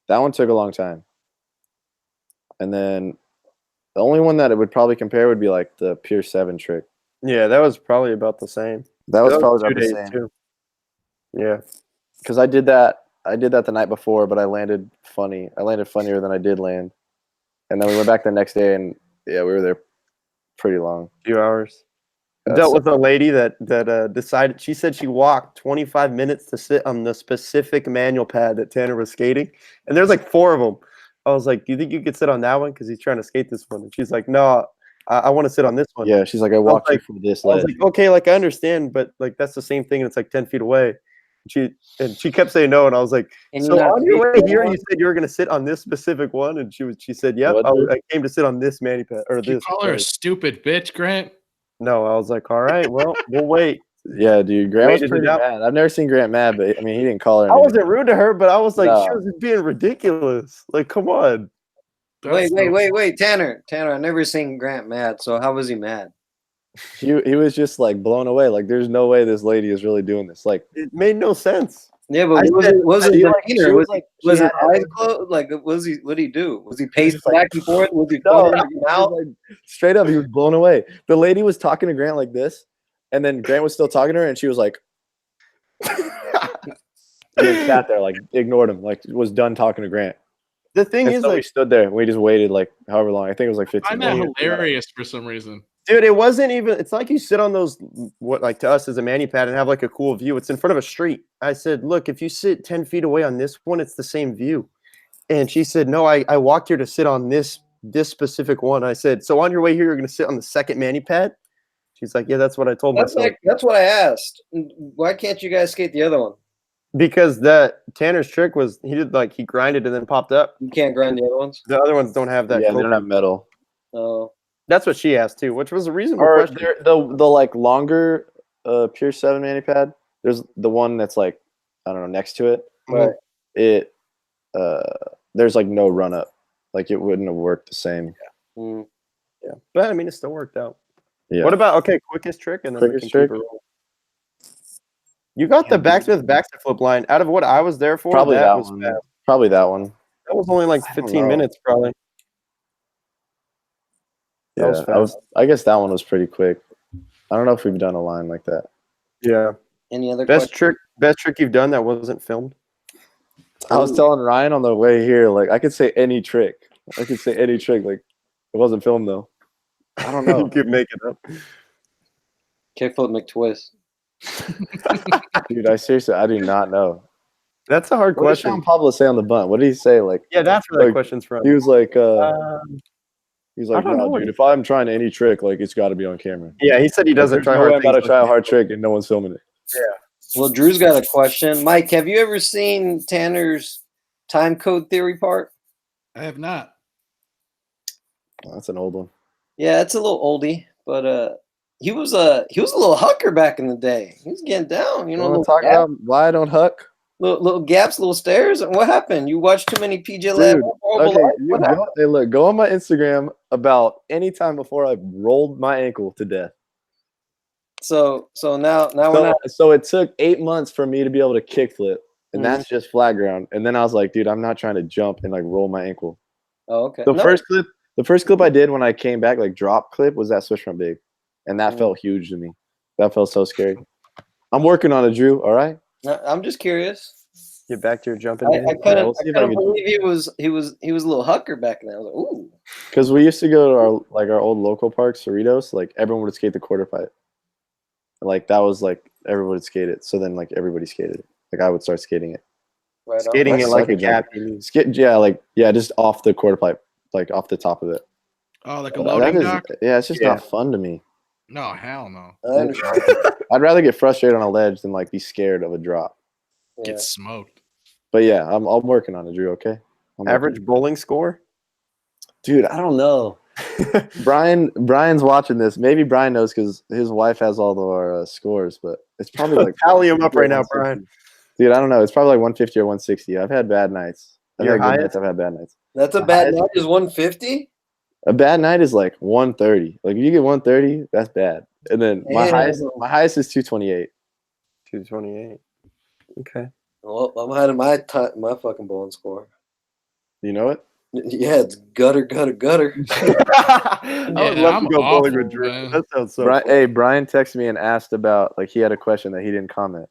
That one took a long time. And then the only one that it would probably compare would be like the Pier 7 trick. Yeah, that was probably about the same. That was probably 2 about the days same. too. Yeah. Because I did that the night before, but I landed funny. I landed funnier than I did land. And then we went back the next day, and yeah, we were there pretty long. Few hours. That's Dealt with a lady that decided. She said she walked 25 minutes to sit on the specific manual pad that Tanner was skating, and there's like 4 of them. I was like, "Do you think you could sit on that one? Because he's trying to skate this one." And she's like, "No, I want to sit on this one." Yeah, she's like, I walked like- here for this I was ledge. like, "Okay, like I understand, but like that's the same thing, and it's like 10 feet away." She kept saying no, and I was like, And "So you're not on your way skating here, on you said you were gonna sit on this specific one," and she said, "Yep, What, I came to sit on this mani pad or Did you this." call her a pad." stupid bitch, Grant? No, I was like, "All right, well, we'll wait." Yeah, dude, Grant was Waited it pretty out. mad. I've never seen Grant mad, but I mean, he didn't call her. I wasn't rude to her, but I was like, No. she was just being ridiculous. Like, come on. Wait, Tanner, I never seen Grant mad. So how was he mad? He was just like blown away. Like, there's no way this lady is really doing this. Like, It made no sense. Yeah, but I was said- it was I it feel like demeanor? she Was, was like- was she his had- eyes closed? Like, what did he do? Was he pacing just like- back and forth? Was he No, foaming at he your was mouth? like, straight up, he was blown away. The lady was talking to Grant like this, and then Grant was still talking to her, and she was like, and then sat there, like, ignored him, like, was done talking to Grant. The thing And is, so we like, stood there, and we just waited, like, however long. I think it was like I 15 find that minutes. hilarious for some reason. dude, it wasn't even, it's like you sit on those, what, like to us as a mani pad and have like a cool view. It's in front of a street. I said, look, if you sit 10 feet away on this one, it's the same view. And she said, no, I walked here to sit on this specific one. I said, so on your way here, you're going to sit on the second mani pad? She's like, yeah, that's what I told myself. That's what I asked. Why can't you guys skate the other one? Because that Tanner's trick was he did like he grinded and then popped up. You can't grind the other ones. The other ones don't have that. Yeah, they coping. don't have metal. Oh, That's what she asked too, which was a reasonable Or question. the like longer Pier 7 mani pad. There's the one that's like, I don't know, next to it. right. It there's like no run up. Like it wouldn't have worked the same. Mm. Yeah, but I mean, it still worked out. Yeah. What about quickest trick and then we Quickest can keep trick? it rolling. You got the backsmith flip line. Out of what I was there for, Probably that was one. fast. Probably that one. That was only like I don't 15 know. minutes, probably. That was fast. I guess that one was pretty quick. I don't know if we've done a line like that. Yeah. Any other Best questions? trick you've done that wasn't filmed. I was telling Ryan on the way here, like I could say any trick. Like it wasn't filmed though. I don't know. You keep making up. Kickflip McTwist. Dude, I do not know. That's a hard What did question. Sean Pablo say on the bunt? What did he say? Like, Yeah, that's where that like, question's from. he was like, He's like, I don't no, know. dude, if I'm trying any trick, like, it's got to be on camera. Yeah, he said he doesn't There's try no hard way I'm about to things try a like hard trick and no one's filming it. Well, Drew's got a question. Mike, have you ever seen Tanner's time code theory part? I have not. Oh, that's an old one. Yeah, it's a little oldie, but he was a little hucker back in the day. He was getting down, you know, You want little to talk gaps, about why I don't huck? little gaps, little stairs. And what happened? You watched too many PJ Lab. Dude, okay, go on my Instagram about any time before I rolled my ankle to death. So now we're not. So it took 8 months for me to be able to kickflip, and Mhm. that's just flat ground. And then I was like, dude, I'm not trying to jump and like roll my ankle. Oh, okay. The No. first clip I did when I came back, like drop clip, was that switch front big, and that felt huge to me. That felt so scary. I'm working on it, Drew. All right. No, I'm just curious. Get back to your jumping. I days. couldn't, we'll see I if I couldn't can- believe he was a little hucker back then. I was like, ooh. Because we used to go to our old local park, Cerritos. Like everyone would skate the quarter pipe. Like that was like everyone would skate it. So then like everybody skated it. Like I would start skating it. Right on. Skating it I like suck a at gap. jumping. Just off the quarter pipe, like off the top of it. Oh, like a That loading is, dock? yeah, it's just Yeah. not fun to me. No, hell no. I understand. I'd rather get frustrated on a ledge than like be scared of a drop. Yeah. Get smoked. But yeah, I'm working on it, Drew. Okay. I'm Average bowling score? dude. I don't know. Brian's watching this. Maybe Brian knows because his wife has all of our scores, but it's probably like Tally him up right now, 160. Brian. Dude, I don't know. It's probably like 150 or 160. I've had bad nights. I've Your had good highest? nights. I've had bad nights. That's a The bad highest- night. Is 150? A bad night is like 130. Like if you get 130, that's bad. And then my Damn. highest is 228. 228. Okay. Well, I'm hiding my fucking bowling score. You know it? Yeah, it's gutter. I would Yeah, love I'm to go bowling awful, with Drew. man. That sounds so Brian, fun. hey, Brian texted me and asked about like he had a question that he didn't comment.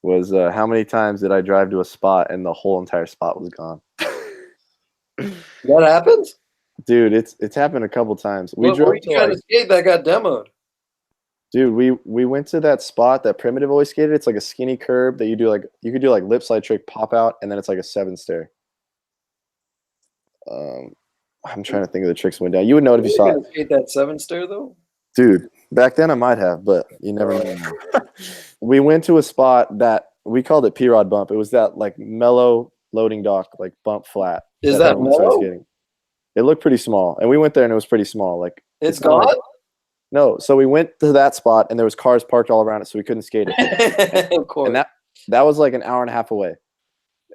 Was how many times did I drive to a spot and the whole entire spot was gone? That happens? Dude, it's happened a couple times. We What drove were you to trying like, to skate that got demoed? dude, we went to that spot that Primitive always skated. It's like a skinny curb that you could do like lip slide trick, pop out, and then it's like a 7 stair. I'm trying to think of the tricks that went down. You would know it if you You saw gonna it. skate that 7 stair though? Dude, back then I might have, but you never know. We went to a spot that we called it P-Rod Bump. It was that like mellow loading dock, like bump flat. Is that everyone started mellow? skating. It looked pretty small. And we went there and it was pretty small. Like It's not like- gone? no, so we went to that spot and there was cars parked all around it, so we couldn't skate it. Of course. And that was like an hour and a half away.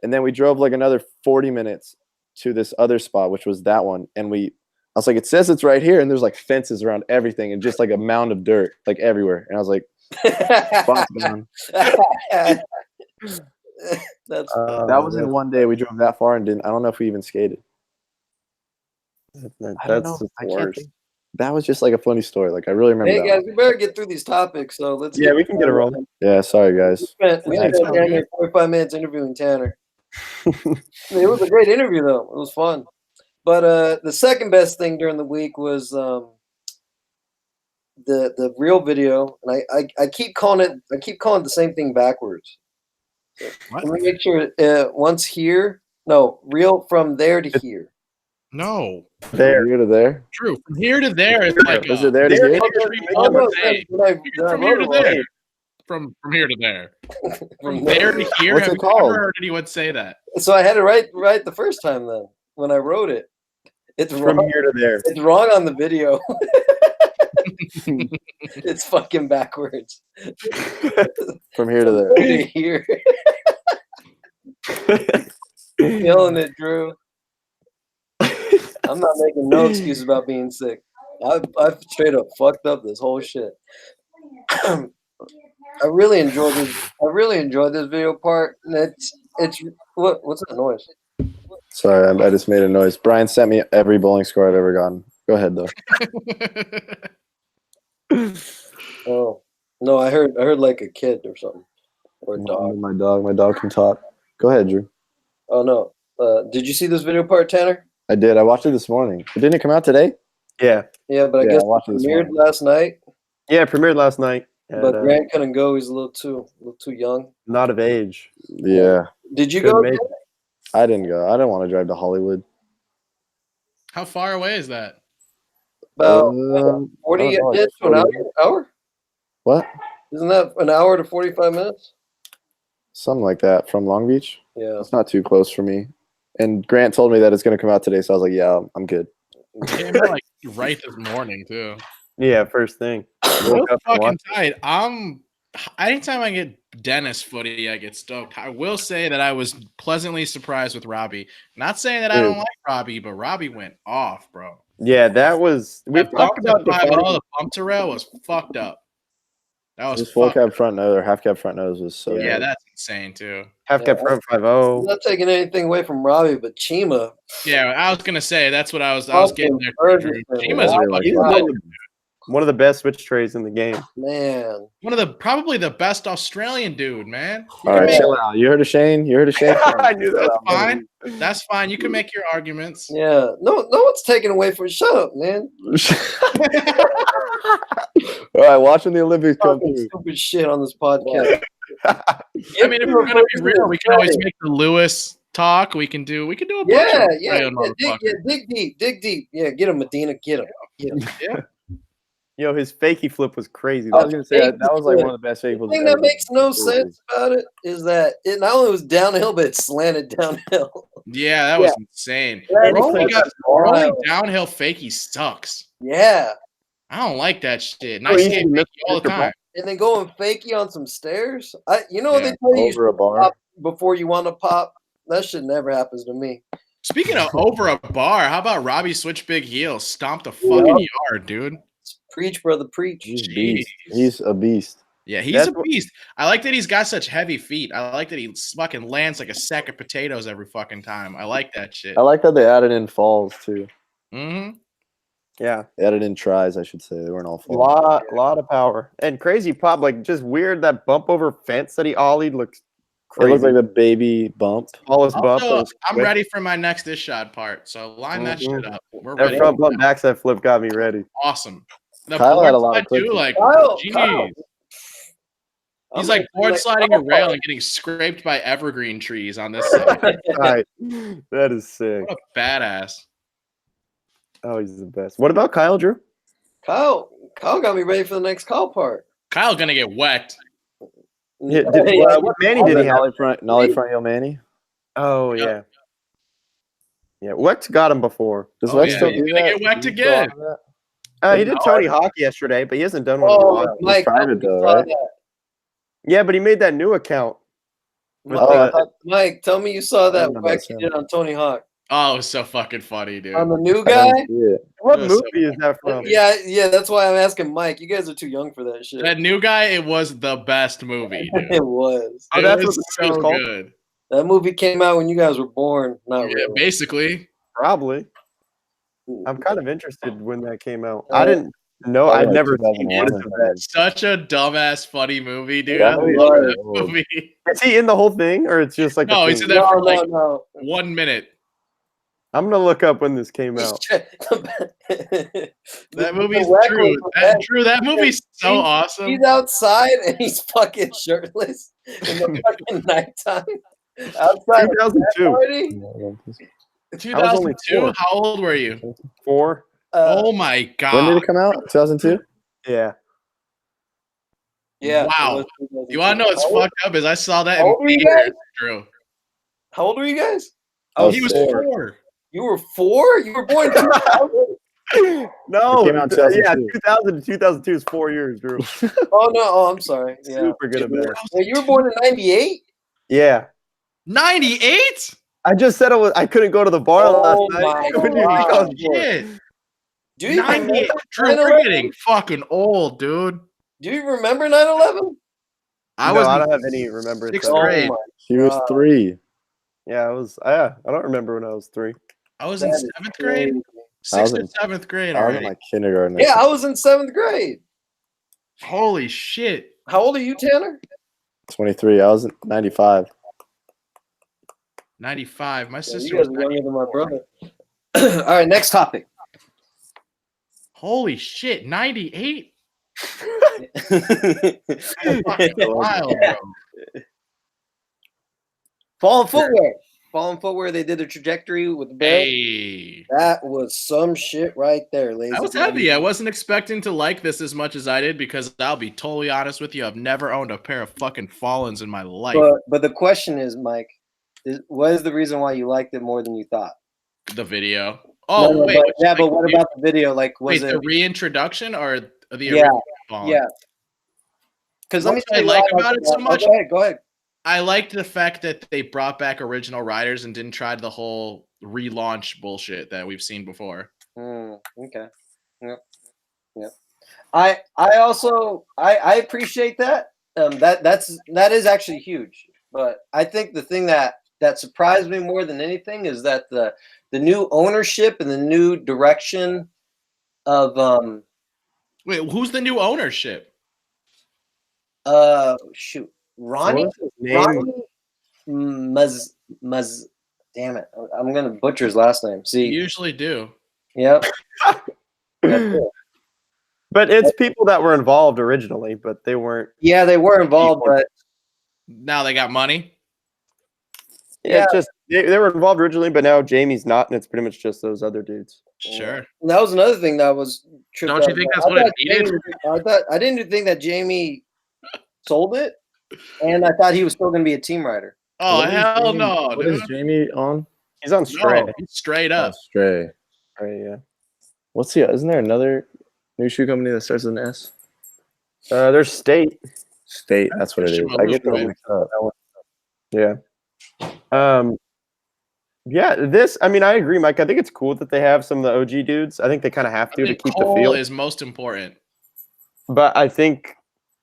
And then we drove like another 40 minutes to this other spot, which was that one. And I was like, it says it's right here, and there's like fences around everything and just like a mound of dirt like everywhere. And I was like, spot's gone. That's That was in one day. We drove that far and didn't. I don't know if we even skated. I don't That's know. the I can't worst. think. That was just like a funny story. Like I really remember Hey that. guys, we better get through these topics. So let's Yeah, we can get it rolling. Yeah, sorry guys. We Yeah, spent it's damn all near good. 45 minutes interviewing Tanner. It was a great interview though. It was fun. But the second best thing during the week was the real video, and I keep calling it the same thing backwards. What? Let me make sure once here. No, real from there to here. No. There. From here to there. True. From here to there, it's like Is it there to There here? Oh, no, Hey, from here to there. From here to there. From there to here. What's Have it you called? ever heard anyone say that? So I had it right the first time then when I wrote it. It's From wrong. here to there. It's wrong on the video. It's fucking backwards. From here to there. To here. Killing it, Drew. I'm not making no excuse about being sick. I've straight up fucked up this whole shit. I really enjoyed this video part. And it's what's that noise? Sorry, I just made a noise. Brian sent me every bowling score I've ever gotten. Go ahead though. Oh no, I heard like a kid or something. Or a dog. My dog can talk. Go ahead, Drew. Oh no. Did you see this video part, Tanner? I did. I watched it this morning. Didn't it come out today? Yeah. Yeah, but I Yeah, guess I watched it it this premiered morning. last night. Yeah, it premiered last night. But Grant couldn't go. He's a little too young. Not of age. Yeah. Did you Couldn't go? make I didn't go. I didn't want to drive to Hollywood. How far away is that? About I 40 don't know, minutes to an hour? What? Isn't that an hour to 45 minutes? Something like that from Long Beach. Yeah. It's not too close for me. And Grant told me that it's going to come out today, so I was like, yeah, I'm good. It came out like right this morning too. Yeah, first thing. Real Woke up and fucking watched tight. Anytime I get Dennis footy, I get stoked. I will say that I was pleasantly surprised with Robbie. Not saying that I don't Dude. like Robbie, but Robbie went off, bro. Yeah, that was. We've That bump talked about the 5-0, fighting. the bump to rail was fucked up. That was His full fucked cab up. front nose or half cab front nose was so Yeah, good. that's insane too. Half cap front I'm 5-0. not taking anything away from Robbie, but Chima. Yeah, I was gonna say that's what I was getting there. Ferguson, Chima's a wow. fucking He's one of the best switch trays in the game. Man. probably the best Australian dude, man. You All can right, make- chill out. You heard of Shane? I knew that. that's fine. That's fine. You can make your arguments. Yeah. No one's taking away from shut up, man. All right, watching the Olympics come Talking through. stupid shit on this podcast. I mean, if we're gonna be real, we can always make the Lewis talk. We can do a bunch Yeah, of yeah, real motherfuckers. dig deep. Yeah, get him, Medina, get him. Yeah. Yo, his fakie flip was crazy. I was gonna say that was like one of the best The fables. thing that makes no sense about it is that it not only was downhill, but it slanted downhill. Yeah, that was insane. Yeah, Rolling downhill fakie sucks. Yeah. I don't like that shit. And Oh, I easy skate to miss fakie all the Mr. time. And then going fakie on some stairs. You know what Yeah. they tell you, you Over a should bar. pop before you want to pop? That shit never happens to me. Speaking of over a bar, how about Robbie switch big heels, stomp the fucking yard, dude? Preach, brother, preach. He's a Jeez. beast. He's a beast. Yeah, he's That's a beast. I like that he's got such heavy feet. I like that he fucking lands like a sack of potatoes every fucking time. I like that shit. I like that they added in falls too. Mm-hmm. Yeah, They added in tries, I should say. They weren't all falls. lot of power and crazy pop. Like just weird that bump over fence that he ollied looks It crazy. looked like the baby bump. Smallest bump. Also, was I'm quick. ready for my next dish shot part. So line that shit up. We're That ready. front bump backside flip got me ready. Awesome. The Kyle board had a lot of slide too, clips. like Kyle. jeez. He's like board sliding a rail and getting scraped by evergreen trees on this side. Right. That is sick. What a badass. Oh, he's the best. What about Kyle, Drew? Kyle got me ready for the next call part. Kyle's gonna get wet. Yeah, Yeah, what Manny did he have? Nollie front heel Manny. Oh, Yeah. yeah. Yeah, Wex got him before. Does Oh, Lex yeah, still he's do gonna that? get whacked Does he again. still have that? He did Tony Hawk yesterday, but he hasn't done one in a Oh, while. Mike, private though, saw right? that. Yeah, but he made that new account. With Oh, I the- thought Mike, tell me you saw that I didn't know wax that you did on Tony Hawk. Oh, it was so fucking funny, dude. On the new I guy? didn't see it. what It was so movie is that from? Yeah, that's why I'm asking Mike. You guys are too young for that shit. That new guy, it was the best movie, dude. It was. Oh, It that's was what the movie's so called? good. That movie came out when you guys were born. Not Yeah, really. basically. Probably. I'm kind of interested when that came out. Uh, I didn't know. Probably I'd like never seen 2001 it. or So something. Such a dumbass, funny movie, dude. Yeah, I movie love was that old. movie. Is he in the whole thing, or it's just like? No, a he's thing? in that for No, like no. 1 minute. I'm gonna look up when this came out. That movie's wax true. was the best. That movie's so He- awesome. He's outside and he's fucking shirtless in the fucking nighttime. Outside of that 2002. party. I was only 2002. 4. How old were you? 4. Oh my When did god! it come out? 2002? Yeah. Yeah. Wow. it was You want to know what's How old- fucked up? Is I saw that How in old were you theaters, Drew. How old were you guys? Oh, He was four. 4. You were 4? You were born in 2000? No. It came out in Yeah, 2002. 2000 to 2002 is 4 years, Drew. Oh, no. Oh, I'm sorry. Yeah. Super good at that. Wait, you were born in 98? Yeah. 98? I just said I couldn't go to the bar Oh last my night. What do you think I God. was born? Shit. Do you 98. remember Drew, we're 9/11? getting fucking old, dude. Do you remember 9/11? I No, was I don't have any remembrance. sixth of it. grade. my He was 3. Yeah, I was. Yeah, I don't remember when I was 3. I was in That is 7th grade. crazy. 6th in- or 7th grade I was in already. like kindergarten. Yeah, I was in 7th grade. Holy shit. How old are you, Tanner? 23. I was in 95. 95. My Yeah, sister you guys was are younger than my 94. brother. All right, next topic. Holy shit. 98? Fall Fucking wild, bro. and footwear. Fallen Footwear, they did a trajectory with the barrel. Hey. That was some shit right there, ladies. I was heavy. I wasn't expecting to like this as much as I did because I'll be totally honest with you. I've never owned a pair of fucking Fallens in my life. But the question is, Mike, what is the reason why you liked it more than you thought? The video. Oh, No, wait. but what about the video? Like, was wait, it the reintroduction or the Yeah, original Fallen? yeah. Because let me What say I what like I about it so much. Go ahead. I liked the fact that they brought back original riders and didn't try the whole relaunch bullshit that we've seen before. Okay. Yep. I also appreciate that. That is actually huge. But I think the thing that surprised me more than anything is that the new ownership and the new direction of Wait, who's the new ownership? shoot, Ronnie What's his name? Muz damn it, I'm gonna butcher his last name. You See, usually do. yep. That's it. But it's people that were involved originally, but they weren't. Yeah, they were involved, but Now they got money. Yeah, Yeah. it's just they were involved originally, but now Jamie's not, and it's pretty much just those other dudes. Sure. that was another thing that was tripped Don't you up. think that's I what it thought needed? I didn't think that Jamie sold it, and I thought he was still going to be a team rider. Oh, What is hell Jamie- no, What dude. is Jamie on? He's on Stray. No, he's straight Oh, up. Stray. Right, yeah. What's the? Isn't there another new shoe company that starts with an S? There's State. State. That's what it is. Christian I get Malou, those right? mixed up. Yeah. Yeah, I mean, I agree, Mike. I think it's cool that they have some of the OG dudes. I think they kind of have I to think keep the Cole feel. is most important. But I think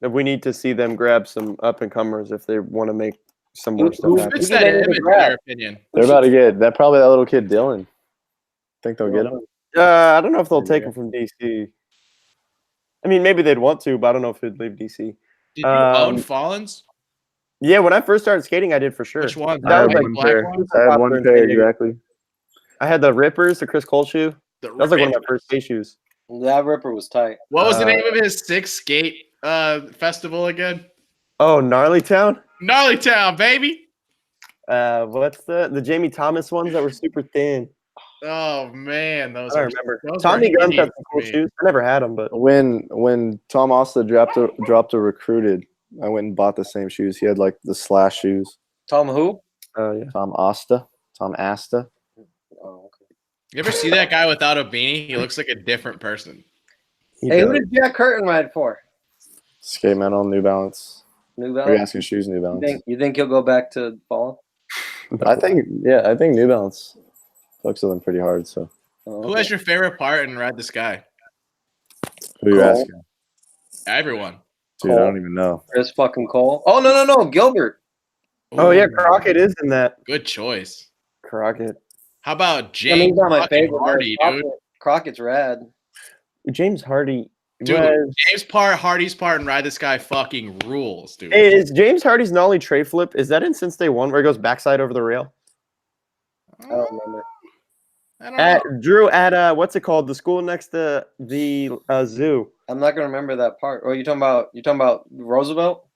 that we need to see them grab some up-and-comers if they want to make some more stuff Who- happen. Fits did that they need to image, in grab? your opinion. They're about to get that. Probably that little kid Dylan. Think they'll get him? I don't know if they'll take Yeah. him from DC. I mean, maybe they'd want to, but I don't know if he'd leave DC. Did you own Fallens? Yeah, when I first started skating, I did for sure. Which one? That was The like black one? I had popular one in pair San Diego. exactly. I had the Rippers, the Chris Cole shoe. That was like one of my first skate shoes. That Ripper was tight. What was the name of his sixth skate festival again? Oh, Gnarly Town. Gnarly Town, baby. What's the Jamie Thomas ones that were super thin? Oh man, I those don't are remember. those Tommy were Guns had hideous some to cool me. shoes. I never had them, but When Tom Asta dropped a recruited, I went and bought the same shoes. He had like the slash shoes. Tom who? yeah. Tom Asta. Oh, okay. You ever see that guy without a beanie? He looks like a different person. He Hey, does. who did Jack Curtin ride for? Skate Metal, New Balance. New Are you Balance. asking shoes, New Balance? You think he'll go back to Fallen? I think New Balance fucks with them pretty hard. So Oh, Who okay. has your favorite part in Ride the Sky? who are you Cole. asking? Everyone. Dude, I don't even know. Chris fucking Cole? Oh no, Gilbert. Oh yeah, Ooh, Crockett is in that. Good choice. Crockett. How about I mean, James he's not my fucking favorite. Hardy, but dude? Crockett's rad. James Hardy. Dude, was- Hardy's part in Ride the Sky fucking rules, dude. Hey, is James Hardy's nollie tray flip? Is that in Since Day One where he goes backside over the rail? I don't remember. I don't At know. Drew at what's it called? The school next to the zoo. I'm not gonna remember that part. Oh, you talking about Roosevelt?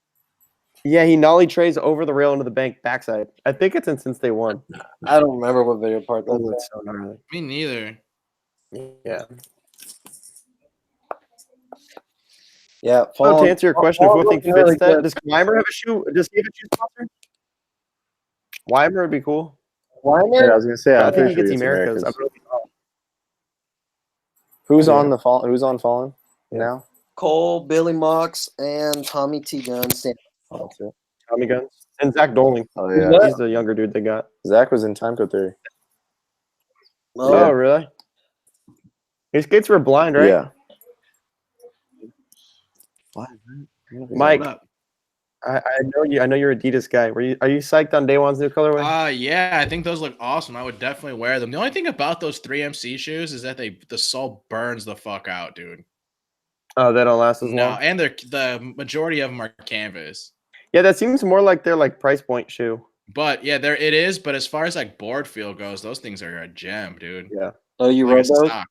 Yeah, he nollie trays over the rail into the bank backside. I think it's in Since Day One. I don't remember what video part that Oh, was. it's so gnarly. Me neither. Yeah. Yeah, So Fallen. to answer your question, Fallen who I think looking fits really that? good. Does Weimer have a shoe? Does he have a shoe sponsor? Weimer would be cool. Weimer? Yeah, I was gonna say. I I'm think pretty he sure gets he gets Americas. Americas. I'm really wrong. Who's Yeah. on the fall? Who's on Fallen Yeah. now? Cole, Billy Mox, and Tommy T. Gunn. Oh, that's it. Tommy Guns and Zach Doling. Oh Who's yeah, that? He's the younger dude they got. Zach was in Timecode Theory. Oh, Oh, really? His skates were blind, right? Yeah. Mike, What up? I know you. I know you're Adidas guy. Are you psyched on Day One's new colorway? Yeah, I think those look awesome. I would definitely wear them. The only thing about those 3MC shoes is that the sole burns the fuck out, dude. Oh, they don't last as No, long. and the majority of them are canvas. Yeah, that seems more like their like price point shoe. But yeah, there it is. But as far as like board feel goes, those things are a gem, dude. Yeah. Oh, you Like a rode those? stock.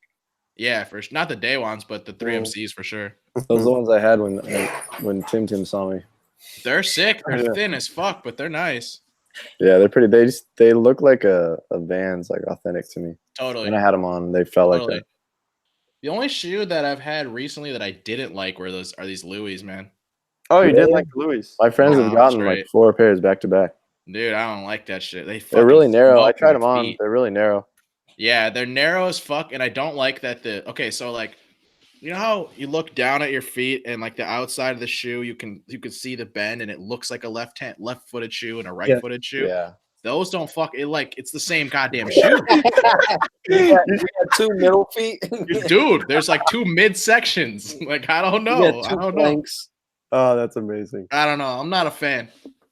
Yeah, not the day ones, but the 3MCs for sure. Those are the ones I had when Tim saw me. They're sick. They're Yeah. thin as fuck, but they're nice. Yeah, they're pretty. They look like a Vans, like authentic to me. Totally. When I had them on, they felt like Totally. that. The only shoe that I've had recently that I didn't like are these Louis, man. Oh, you didn't Really? like Louis? My friends Nah, have I'm gotten like straight. 4 pairs back to back. Dude, I don't like that shit. They're really fucking narrow. I smoke tried my them on. feet. They're really narrow. Yeah, they're narrow as fuck, and I don't like that okay, so like you know how you look down at your feet and like the outside of the shoe, you can see the bend and it looks like a left-footed shoe and a right-footed shoe. Yeah. Those don't it's the same goddamn shoe. You got 2 middle feet. Dude, there's like 2 midsections. Like I don't You know. got I 2 don't know. planks. Oh, that's amazing. I don't know. I'm not a fan.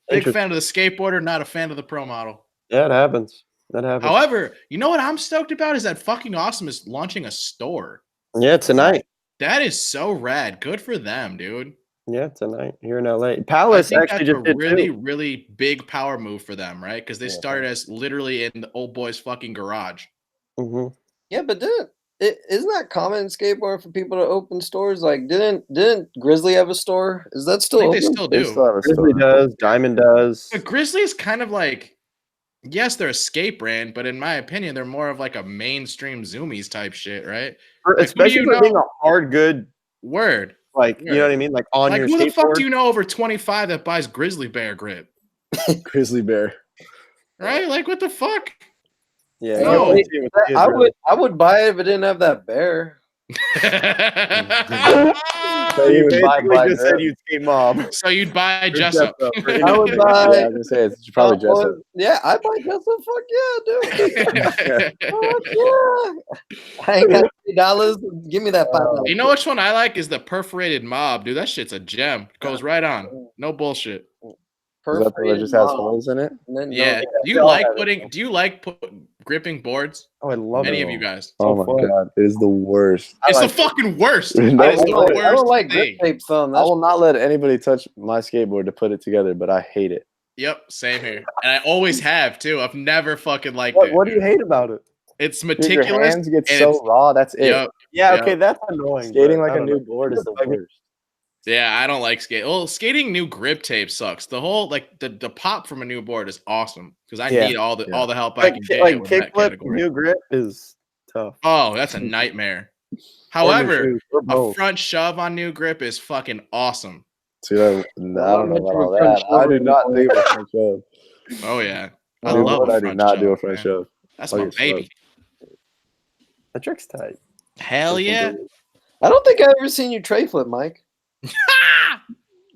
Big fan of the skateboarder, not a fan of the pro model. Yeah, it happens. That happens. However, you know what I'm stoked about is that fucking Awesome is launching a store. Yeah, tonight. That is so rad. Good for them, dude. Yeah, tonight here in LA. I Palace think actually that's just a did really, too. really big power move for them, right? Because they started as literally in the old boy's fucking garage. Mm-hmm. Yeah, but isn't that common in skateboarding for people to open stores? Like, didn't Grizzly have a store? Is that I still think they open? still They do. still have a Grizzly store. does. Diamond does. But Grizzly is kind of like, yes, they're a skate brand, but in my opinion, they're more of like a mainstream Zoomies type shit, right? Like, Especially who do you for being know? a hard good, Word. like you know what I mean, like on Like, your who the fuck skateboard. do you know over 25 that buys Grizzly Bear grip? Grizzly Bear. Right? Like, what the fuck? Yeah, No. you only see it with kids, I really. would buy it if it didn't have that bear. So You you would buy basically just said grip. you'd skate mob. So you'd buy Or Jessup. Jessup, or I would anything. buy. Yeah, I was gonna say it's probably Jessup. Yeah, I buy Jessup. Fuck yeah, dude. Fuck yeah. I ain't got $3. Give me that $5. You know which one I like is the perforated mob, dude. That shit's a gem. Goes right on. No bullshit. Is that the one that just has holes in it? Yeah. Do you they all like have it. gripping boards? Oh, I love Many it. of you guys. Oh So my fun. god, it is the worst. It's like the fucking worst. No, That is the I worst I don't like grip thing. tape thumb. I That's will not let anybody touch my skateboard to put it together, but I hate it. Yep, same here. And I always have too. I've never fucking liked What, it. what do you hate about it? It's Dude, meticulous. your hands get and so it's- raw. That's it. Yep. Yeah, Yeah. okay, that's annoying. Skating but like I a don't new know. board is the Like it- worst. Yeah, I don't like skating new grip tape sucks. The whole like the pop from a new board is awesome because I Yeah. need all the help I Like, can get like with that kickflip, category. new grip is tough. Oh, that's a nightmare. Or new However, shoes, or a both. front shove on new grip is fucking awesome. See, I don't know about all that. I do not think of a front shove. Oh yeah, I New love board, a I do front not do a shove, front man. shove. That's Like my a shove. baby. That trick's tight. Hell yeah. I don't think I've ever seen you tray flip, Mike.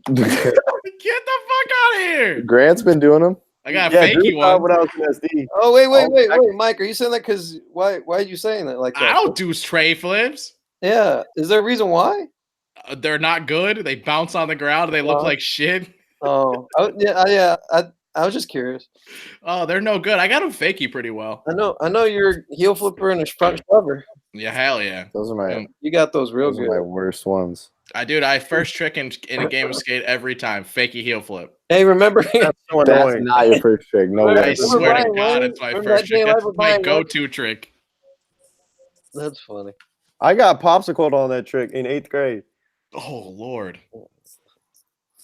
Get the fuck out of here. Grant's been doing them. I got a Yeah, fakey Drew thought one. when I was in SD. Oh wait, Oh, Mike. Are you saying that because why are you saying that like that? I don't do tray flips. Yeah. Is there a reason why? They're not good. They bounce on the ground. They look like shit. Oh, I was just curious. Oh, they're no good. I got them fakey pretty well. I know you're a heel flipper and a front shover. Yeah, hell yeah. Those are my You got those real those are my good. worst ones. I first trick in a game of skate every time. Fakey heel flip. Hey, remember? That's so That's annoying. not your first trick. No Right. I way. Remember swear to Brian God, Wayne? it's my Remember first that trick. game That's with my Brian Wayne? go-to trick. That's funny. I got popsicle on that trick in 8th grade. Oh Lord.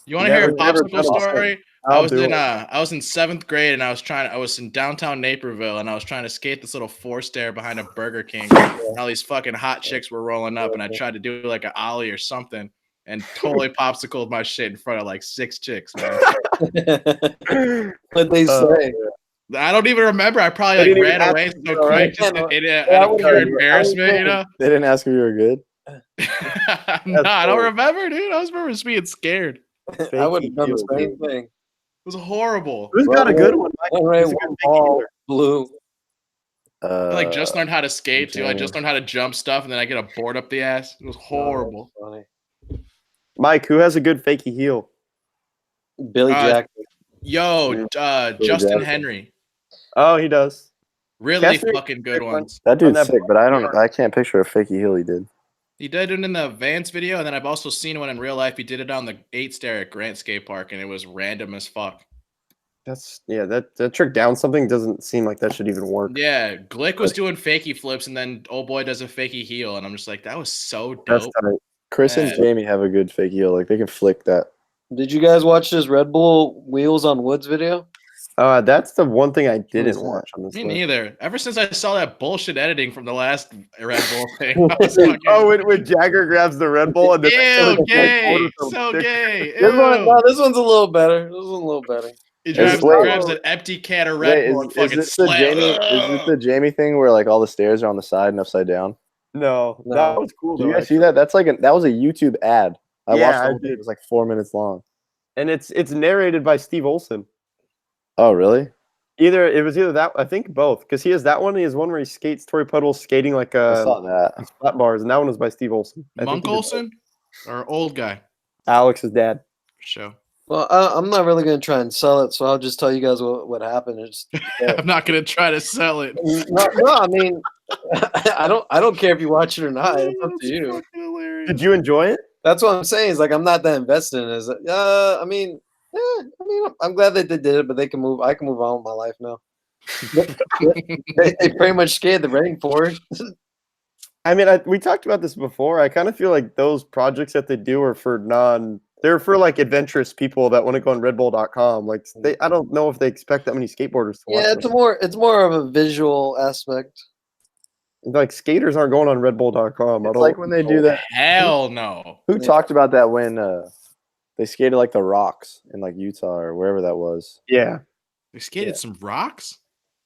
You want to hear a Never popsicle done it. story? I'll I was do in it. I was in 7th grade and I was in downtown Naperville and I was trying to skate this little 4-stair behind a Burger King. And all these fucking hot chicks were rolling up and I tried to do like an ollie or something and totally popsicled my shit in front of like 6 chicks, man. What they say? I don't even remember. I They probably like didn't even ran ask away you, so all right? quick just Yeah, out I of would- pure I embarrassment, would- you know? They didn't ask if you were good. No, I don't remember, dude. I just remember just being scared. It I would have done the heel, same thing. was horrible. Who's got a good one? Mike? One ray, Who's a one good ball, healer? blue. I like just learned how to skate too. I Jamie. just learned how to jump stuff, and then I get a board up the ass. It was horrible. Funny. Mike, who has a good fakey heel? Billy Uh, Jackson. Yo, Justin Jackson. Henry, Oh, he does. really Kessler- fucking good ones. That dude's on that sick, but I can't picture a fakey heel he did. He did it in the Vance video, and then I've also seen one in real life. He did it on the 8-stair at Grant Skate Park, and it was random as fuck. That trick down something doesn't seem like that should even work. Yeah, Glick was doing fakey flips, and then old boy does a fakey heel, and I'm just like, that was so That's dope. tight. Chris and Yeah. Jamie have a good fakey heel. Like they can flick that. Did you guys watch this Red Bull Wheels on Woods video? That's the one thing I is didn't that? watch on this Me list. neither. Ever since I saw that bullshit editing from the last Red Bull thing, I was fucking. Oh, when Jagger grabs the Red Bull and then Ew, gay, so gay. This Ew. one's a little better. This one's a little better. He Wait. grabs an empty can of Red Wait, Bull and fucking is this the Jamie thing where like all the stairs are on the side and upside down? No, No. that was cool. Did you though, guys see that? That's like that was a YouTube ad. I Yeah, watched the I whole thing. did. It was like 4 minutes long. and it's narrated by Steve Olson. Oh, really? It was either that, I think both, because he has that one. He has one where he skates Tori Puddles skating like I saw that. these flat bars, and that one was by Steve Olson. I think Monk he did Olson or old guy? Alex's dad. Show. Well, I'm not really gonna try and sell it, so I'll just tell you guys what happened. It's I'm not gonna try to sell it. no, I mean, I don't care if you watch it or not. It's up to you. Did you enjoy it? That's what I'm saying. Is like I'm not that invested in it. Is I'm glad that they did it, but they can move. I can move on with my life now. they pretty much scared the rain for it. I mean, we talked about this before. I kind of feel like those projects that they do are they're for like adventurous people that want to go on redbull.com. Like I don't know if they expect that many skateboarders to watch Yeah, them. it's more of a visual aspect. Like skaters aren't going on redbull.com. It's like when they do that. Hell no. Who talked about that when they skated like the rocks in like Utah or wherever that was? Yeah. They skated some rocks.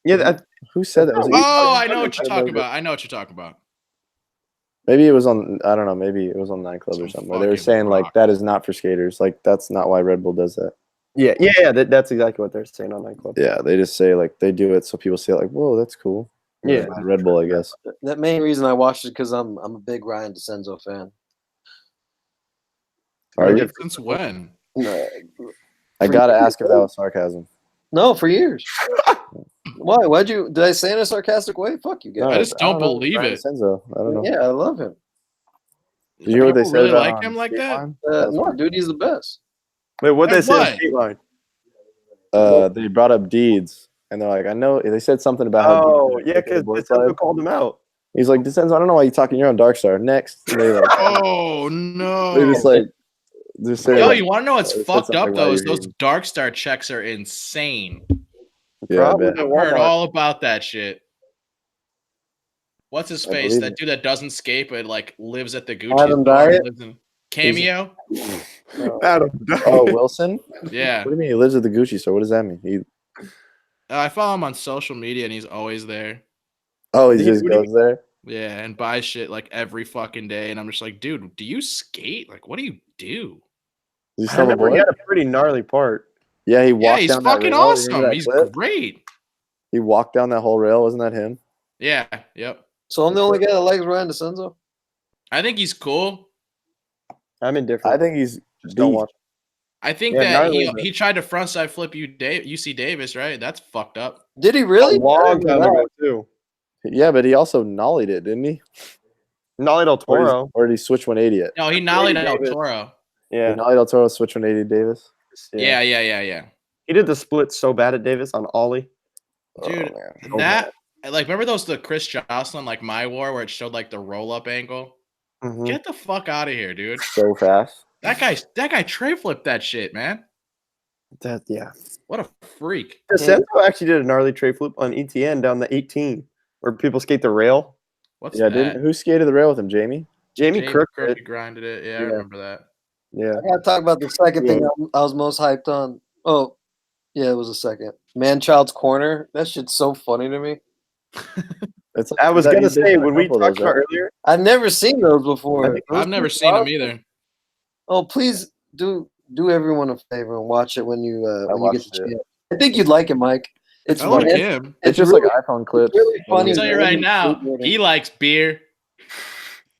Yeah, Who said that? Was it Oh, I know what you're talking about. I know what you're talking about. Maybe it was on. I don't know. Maybe it was on Nine Club or Some something. Where they were fucking saying like rock. that is not for skaters. Like that's not why Red Bull does that. yeah. That's exactly what they're saying on Nightclub. Yeah, they just say like they do it so people say like, "Whoa, that's cool." Yeah. Red Bull, I guess. The main reason I watched it because I'm a big Ryan DeCenzo fan. Are you? Since when? I gotta ask if that was sarcasm. No, for years. Why? Did I say it in a sarcastic way? Fuck you guys. I just don't know. believe Brian it. Senzo. I don't know. Yeah, I love him. Did you hear what they People said really about like him like Skate that? Line? No, dude, he's the best. Wait, what they And say on what? Skate Line? They brought up Deeds, and they're like, I know. They said something about how. Oh, Deeds yeah, is because board DeCenzo five. called him out. He's like, DeCenzo, I don't know why you're talking. You're on Darkstar. Next, and they like, Oh they no. just like, just say, Yo, like, you want to know what's they said fucked something up like, though? why Is you're those hating. Darkstar checks are insane. Yeah, I Probably bet. the I've heard Walmart. all about that shit. What's his I face? believe That it. dude that doesn't skate but like lives at the Gucci Adam store. Diet? Lives in Cameo. Adam. Oh, Wilson. Yeah. What do you mean he lives at the Gucci store? What does that mean? He I follow him on social media and he's always there. he He- just what do you goes there. Yeah, and buys shit like every fucking day. And I'm just like, dude, do you skate? Like, what do you do? Did you I still remember he board? had a pretty gnarly part. Yeah, he Yeah, walked he's down that fucking rail. Remember awesome. that He's clip? great. He walked down that whole rail. Wasn't that him? Yeah, yep. So I'm the only guy that likes Ryan DeCenzo? I think he's cool. I'm indifferent. I think he's Just don't beef. watch. I think Yeah, that gnarly, he tried to frontside flip UC Davis, right? That's fucked up. Did he really? A long time I didn't know ago, too. Yeah, but he also nollied it, didn't he? Nolly Del Toro. Or did he switch 180 it? No, he nollied El Davis. Toro. Yeah. Did Nolly Del Toro switch 180 Davis? Yeah. He did the split so bad at Davis on Ollie. Dude, Oh, man. that like remember the Chris Jocelyn like My War where it showed like the roll up angle? Mhm. Get the fuck out of here, dude. So fast. That guy tray flipped that shit, man. Yeah. What a freak. DeCenzo actually did a gnarly tray flip on ETN down the 18 where people skate the rail. What's Yeah, that? who skated the rail with him? Jamie? Jamie Jamie Crook Crook did. grinded it. Yeah, I Yeah. remember that. Yeah. I gotta talk about the second thing I was most hyped on. Oh, yeah, it was a second. Man Child's Corner. That shit's so funny to me. It's I was that- going to they've say, done a when we couple of talked those, about right? earlier, I've never seen those before. I think- Those I've never pretty seen him awesome. either. Oh, please do everyone a favor and watch it when you get watched the it. chance. I think you'd like it, Mike. It's I like funny. him. It's just really, like iPhone clips. really funny. I'll tell you right random now, skateboarding. he likes beer.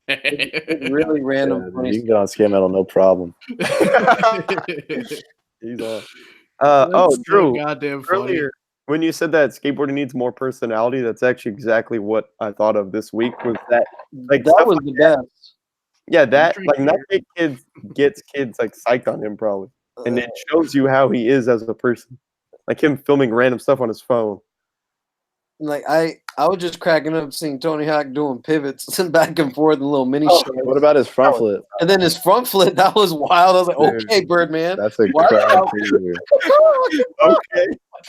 It's really Yeah, random. dude, funny you can get on Scam Metal, no problem. he's on. That's Oh, so Drew, goddamn funny. earlier when you said that skateboarding needs more personality, that's actually exactly what I thought of this week was that, like, that stuff was like the best. yeah, that, drink like, that kid gets kids, like, psyched on him probably. And it shows you how he is as a person. Like him filming random stuff on his phone. Like I was just cracking up seeing Tony Hawk doing pivots and back and forth and little mini Oh, shots. What about his front flip? And then his front flip, that was wild. I was like, Dude, okay, Birdman. That's a Watch crowd out. favorite. Okay.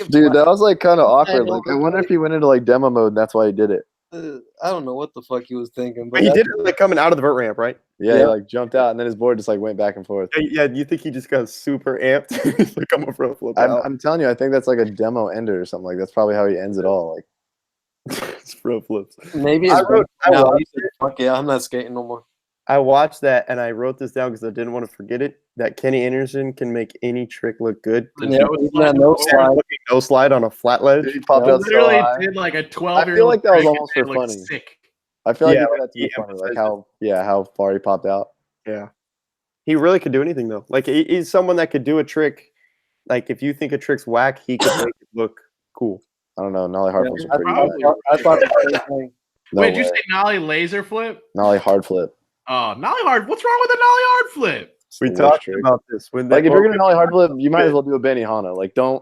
Dude, that was like kind of awkward. know, Like, I wonder if he went into like demo mode and that's why he did it. I don't know what the fuck he was thinking, but But he did it like coming out of the vert ramp, right? Yeah, Yeah. he like jumped out and then his board just like went back and forth. Yeah, you think he just got super amped? He's like, I'm a front flip out. I'm telling you, I think that's like a demo ender or something. Like that's probably how he ends it all. Like It's front flips. maybe I it's wrote- I no, watched he said, fuck yeah, I'm not skating no more. I watched that and I wrote this down because I didn't want to forget it. That Kenny Anderson can make any trick look good. The Yeah, no even slide that no before. slide. Looking no slide on a flat ledge. he popped Yeah, out so Literally high. did like a 12-year-old. I feel like that was trick almost and for it looked funny. Sick. I feel like Yeah, he did that he too funny. Like emphasized how far he popped out. Yeah. He really could do anything though. Like he's someone that could do a trick. Like if you think a trick's whack, he could make it look cool. I don't know. Nollie hard flips I, are pretty probably- bad. I thought the same thing. No Wait, did you way. say nollie laser flip? Nollie hard flip. Oh, nollie hard. What's wrong with a nollie hard flip? It's We the worst talked trick. about this when Like if you're gonna nollie hard flip, you might as well do a Benihana. Like don't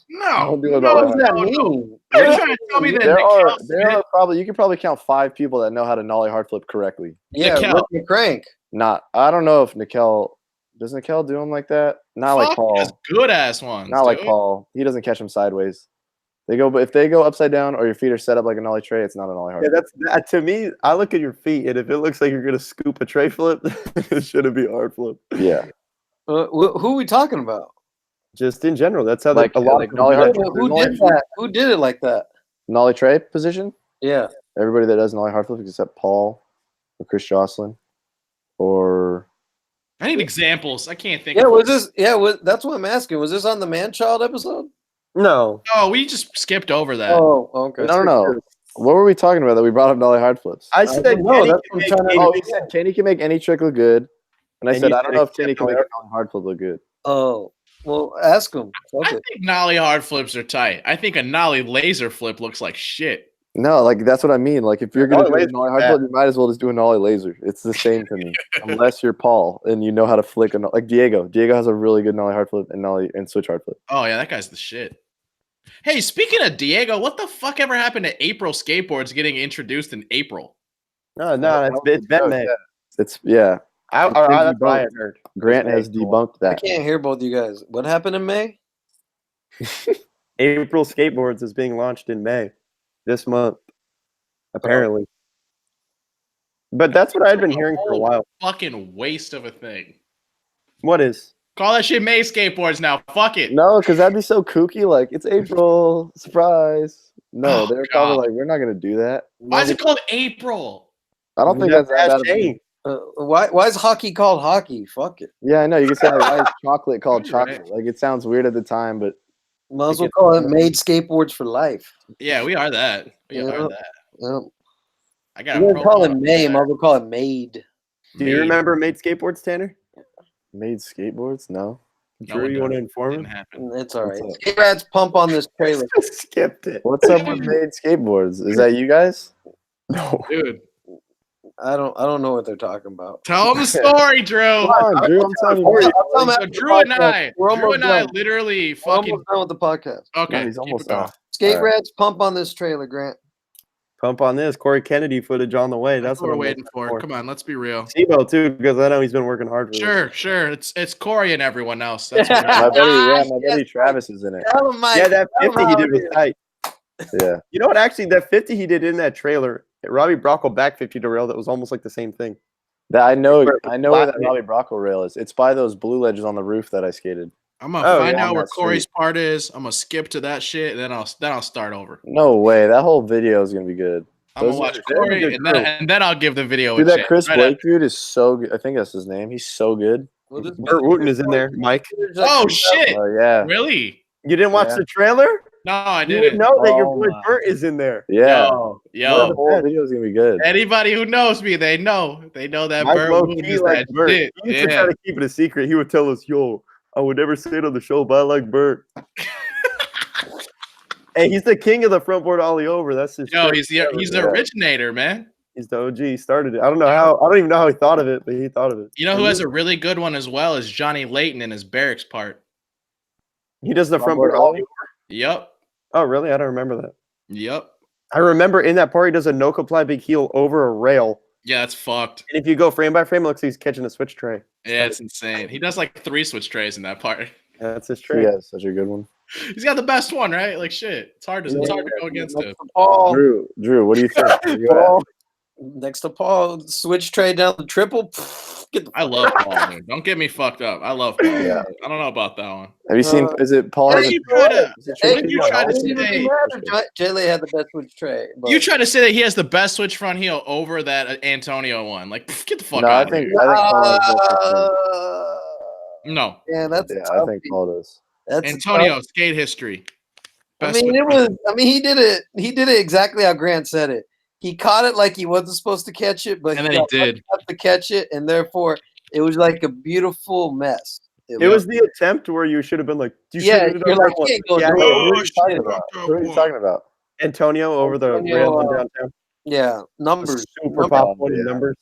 No. Don't do it no, all What that. does that no, no. mean? You're trying to tell me that there Nikhil are probably you could probably count 5 people that know how to nollie hard flip correctly. Yeah, Nikhil. Rick the crank. I don't know if Nikhil does Nikhil do them like that? Not like Paul. Good ass ones. Not like dude. Paul. He doesn't catch them sideways. But if they go upside down or your feet are set up like a nollie tray, it's not a nollie hard Yeah, flip. that's that, to me. I look at your feet, and if it looks like you're gonna scoop a tray flip, it shouldn't be a hard flip. Yeah. Who are we talking about? Just in general, that's how Like- a lot like of nollie hard- Who did that? Who did it like that? Nollie tray position? Yeah. Everybody that does nollie hard flip except Paul or Chris Jocelyn or I need examples. I can't think. Yeah, of was this? Yeah, that's what I'm asking. Was this on the man-child episode? No, Oh, we just skipped over that. Oh, okay. no. What were we talking about that we brought up nollie hard flips? I said don't know, Kenny that's can what I'm make trying to- any- Oh, he said Kenny can make any trick look good. And I And said, you I don't said know if Kenny except can make nollie a nollie hard flip look good. Oh, well, ask him. I think nollie hard flips are tight. I think a nollie laser flip looks like shit. No, like that's what I mean. Like if you're gonna Nollie do a laser's nollie hard bad. flip, you might as well just do a nollie laser. It's the same to me, unless you're Paul and you know how to flick like Diego. Diego has a really good nollie hard flip and switch hard flip. Oh yeah, that guy's the shit. Hey, speaking of Diego, what the fuck ever happened to April skateboards getting introduced in April? no, it's been May. It's yeah. That's what I had heard. Grant has debunked I that. can't hear both you guys. What happened in May? April Skateboards is being launched in May this month, apparently. But that's what I'd been hearing for a while. Fucking waste of a thing. What is? Call that shit May skateboards now. Fuck it. No, because that'd be so kooky. Like it's April, surprise. No, Oh, they're probably God. like, we're not gonna do that. Why is it called April? I don't think Just that's that ask bad. of a- Shane. Why is hockey called hockey? Fuck it. Yeah, I know. You can say like, why is chocolate called You're right. chocolate? Like it sounds weird at the time, but Might as well call it made skateboards for life. Yeah, we are that. We Yeah. are that. Yeah. I got You a don't call it promo. May, might as well call it made. Do you remember Made Skateboards, Tanner? made skateboards? No. No, Sure, it you want to didn't inform him? happen. It's all right. What's up? Skate rats pump on this trailer. Skipped it. What's up with made skateboards? Is that you guys? No. Dude, I don't know what they're talking about. tell him the story, Drew. Come on, Drew. I'm telling you. I'll tell 'em So after the Drew and podcast. We're Drew almost and I done. literally We're fucking almost done with the podcast. okay. No, he's keep almost it going. done. Skate All right. rats pump on this trailer, Grant. Pump on this. Corey Kennedy footage on the way. That's That's what we're I'm waiting looking for. Come on, let's be real. Tebow too, because I know he's been working hard for this. Sure. It's Corey and everyone else. That's what My buddy, my Yes. buddy Travis is in it. Tell him, Mike. Yeah, that Tell him 50 he how did it was is. tight. Yeah. You know what? Actually, that 50 he did in that trailer, Robbie Brocco back 50 to rail, that was almost like the same thing. That I know Where- where that Robbie Bracco rail is. It's by those blue ledges on the roof that I skated. I'm gonna Oh, find yeah, out on where that Corey's part is. I'm gonna skip to that shit, and then I'll start over. No way. That whole video is gonna be good. I'm gonna Those watch are very Corey, good and crew. then I'll give the video Dude, a that chance. Chris Right Blake dude is so good. I think that's his name. He's so good. Will this be Burt the Wooten is in there, Mike. footage that Oh comes out? shit! Oh yeah. Really? You didn't watch Yeah. the trailer? No, I You didn't. would know that your Oh boy my. Burt is in there. Yeah. Yo, The Yo, whole video is gonna be good. anybody who knows me, they know that Mike Bird low Wooten key is like that Burt. shit. He used to Yeah. try to keep it a secret. He would tell us, "Yo, I would never say it on the show, but I like Burt." Hey, he's the king of the front board ollie over. That's his. Yo, trick. he's the Yeah. originator, man. He's the OG. He started it. I don't know how. I don't even know how he thought of it, but he thought of it. You know who has a really good one as well is Johnny Layton in his barracks part. He does the front Front board board ollie. ollie? Yep. Oh, really? I don't remember that. Yep. I remember in that part he does a no comply big heel over a rail, Yeah, that's fucked. and if you go frame by frame, it looks like he's catching a switch tray. Yeah, it's insane. He does like 3 switch trays in that part. That's his He trick. has such a good one. He's got the best one, right? Like shit. It's hard to go against Next him. to Paul. Drew, what do you think? Where you at? Paul. Next to Paul. Switch trade down the triple. Get the I love Paul, dude. Don't get me fucked up. I love Paul. Yeah. I don't know about that one. Have you seen? Is it Paul? What Has did a- you try to? is it What trade did you video? try to It say? doesn't even matter. Jay had the best switch trade. But You try to say that he has the best switch front heel over that Antonio one. Like, get the fuck No, out I think of here. Paul has the best switch No. yeah, that's trade. a Yeah, I tough think beat. Paul does. That's a Antonio, tough- skate history. I Best mean, switch it was. I mean, he did it. He did it exactly how Grant said it. He caught it like he wasn't supposed to catch it, but And then he got did. lucky enough to catch it, and therefore it was like a beautiful mess. It was the attempt where you should have been like, you Yeah, should have you're done like, that one. you ain't gonna Yeah, do Who it. are you talking about? Who are you talking about? Antonio over the Antonio, rails in downtown. Yeah, numbers. Super pop one yeah. numbers.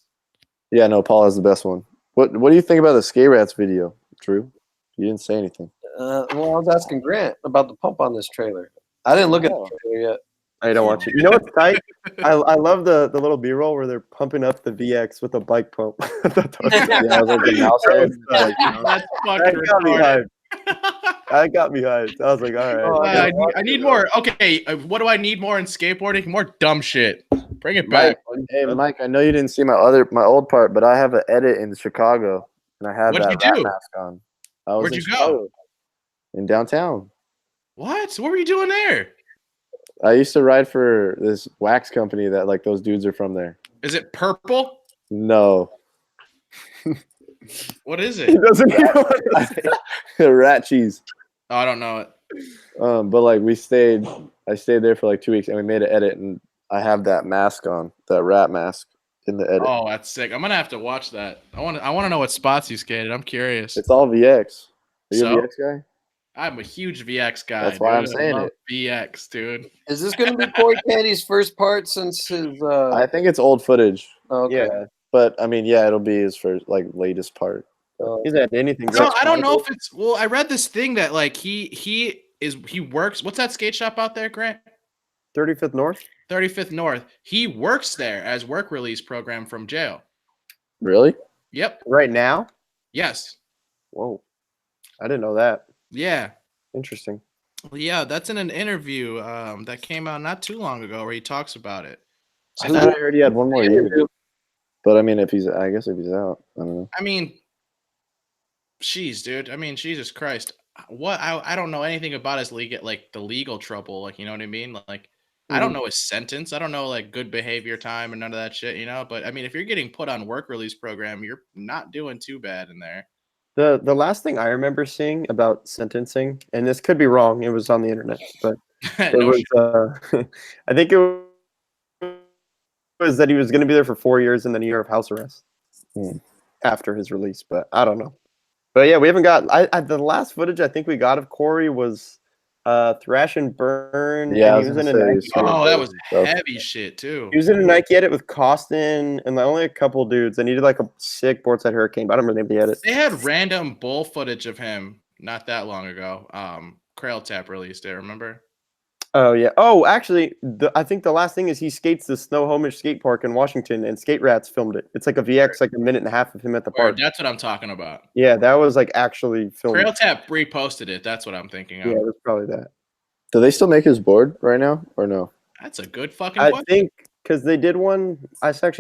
Yeah, no, Paul has the best one. What do you think about the Skate Rats video, Drew? You didn't say anything. Well, I was asking Grant about the pump on this trailer. I didn't look at Oh. the trailer yet. I don't watch it. You know what's tight? I love the little B-roll where they're pumping up the VX with a bike pump. Yeah, I was like the mouse head. That That's fucking got me retarded. hyped. That got me hyped. I was like, all right. I need more. Okay, what do I need more in skateboarding? More dumb shit. Bring it back. Hey, Mike, I know you didn't see my old part, but I have an edit in Chicago, and I had What'd that you rat do? mask on. I was Where'd in you go? Chicago, in downtown. What? What were you doing there? I used to ride for this wax company that like those dudes are from there. Is it purple? No, What is He it? doesn't even know what to say. rat cheese. Oh, I don't know it. But like I stayed there for like 2 weeks, and we made an edit, and I have that mask on, that rat mask in the edit. Oh, that's sick. I'm gonna have to watch that. I want to know what spots you skated. I'm curious. It's all VX. Are you So? a VX guy? I'm a huge VX guy. That's why I'm dude. I saying love it. VX, dude. Is this going to be Corey Candy's first part since his? I think it's old footage, Okay. Yeah. but I mean, yeah, it'll be his first like latest part. He's at anything. No, I don't know if it's. Well, I read this thing that like he works. What's that skate shop out there, Grant? 35th North? 35th North. He works there as work release program from jail. Really? Yep. Right now? Yes. Whoa. I didn't know that. Yeah. Interesting. Well, yeah, that's in an interview that came out not too long ago where he talks about it. I thought I heard he had one more year. But I mean, I guess if he's out, I don't know. I mean, jeez, dude. I mean, Jesus Christ. What I don't know anything about his legal trouble. Like, you know what I mean? Like, I don't know his sentence. I don't know like good behavior time and none of that shit, you know? But I mean, if you're getting put on work release program, you're not doing too bad in there. The last thing I remember seeing about sentencing, and this could be wrong, it was on the internet, but it No was shit. I think it was that he was going to be there for 4 years and then a year of house arrest after his release, but I don't know. But yeah, we haven't got the last footage I think we got of Corey was Thrash and Burn. Yeah, and he was in a Nike. Oh, that was stuff. heavy shit too. He was in a Nike edit with Costin and like only a couple dudes, and he did like a sick boardside hurricane. But I don't remember the edit. They had random bull footage of him not that long ago. Crail Tap released it, remember? Oh yeah. Oh, actually, I think the last thing is he skates the Snohomish skate park in Washington, and Skate Rats filmed it. It's like a VX, like a minute and a half of him at the Word, park. that's what I'm talking about. Yeah, that was like actually filmed. Crail Tap reposted it. That's what I'm thinking of. Yeah, that's probably that. Do they still make his board right now, or no? That's a good fucking I question. think because they did one.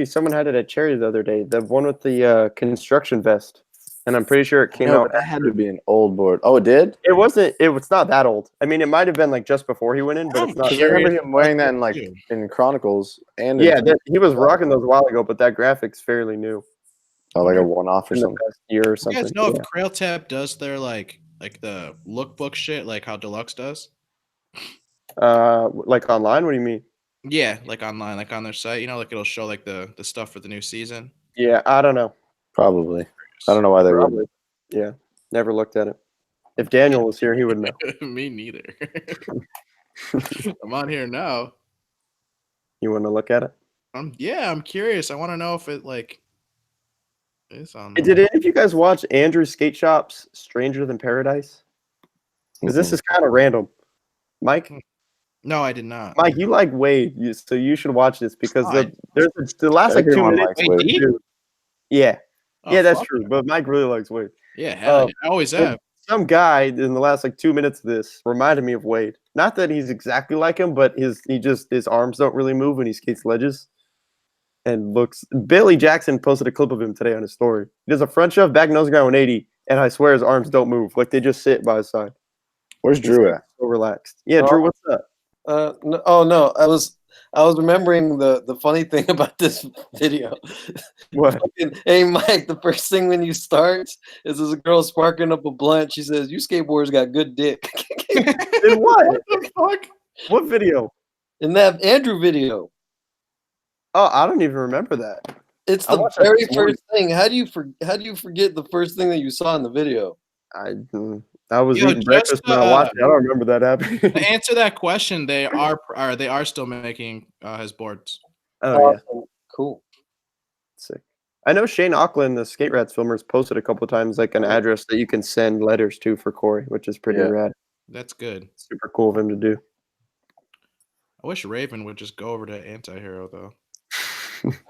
Someone had it at Cherry the other day. The one with the construction vest, and I'm pretty sure it came No, out. but that had to be an old board. Oh, it did? It wasn't. It was not that old. I mean, it might have been like just before he went in, but it's not. Because I remember him wearing that in like in Chronicles and Yeah, he was rocking those a while ago, but that graphic's fairly new. like a one-off or In the something. past year or You something. guys know Yeah. if Crail Tap does their like the lookbook shit, like how Deluxe does? Like online? What do you mean? Yeah, like online, like on their site. You know, like it'll show like the stuff for the new season. Yeah, I don't know. Probably. I don't know why they would. Probably. Yeah, never looked at it. If Daniel was here, he would know. Me neither. I'm on here now. You want to look at it? I'm curious. I want to know if it like is on. Hey, did any of you guys watch Andrew Skate Shop's Stranger Than Paradise? Because this is kind of random. Mike, No, I did not. Mike, you like Wade, so you should watch this because Fine. there's the last like 2 Everyone minutes. likes Wade. Yeah, Oh, yeah, that's fuck true. yeah. But Mike really likes Wade. Yeah, hell Um, yeah. I always have. some guy in the last like 2 minutes of this reminded me of Wade. Not that he's exactly like him, but his arms don't really move when he skates ledges. And looks. Billy Jackson posted a clip of him today on his story. He does a front shove, back nose grind 180, and I swear his arms don't move. Like they just sit by his side. Where's Drew at? So relaxed. Yeah, Drew, what's up? No, oh no, I was remembering the funny thing about this video. What? Hey Mike, the first thing when you start is there's a girl sparking up a blunt. She says, "You skateboarders got good dick." In what? What the fuck? What video? In that Andrew video. Oh, I don't even remember that. It's I the watched that very this morning. first thing. How do you forget the first thing that you saw in the video? I was Yo, eating breakfast when I watched it. I don't remember that happening. To answer that question, they are still making his boards. Oh yeah, Awesome. Cool. sick. I know Shane Auckland, the Skate Rats filmers, posted a couple times like an address that you can send letters to for Corey, which is pretty Yeah. rad. That's good. Super cool of him to do. I wish Raven would just go over to Antihero though.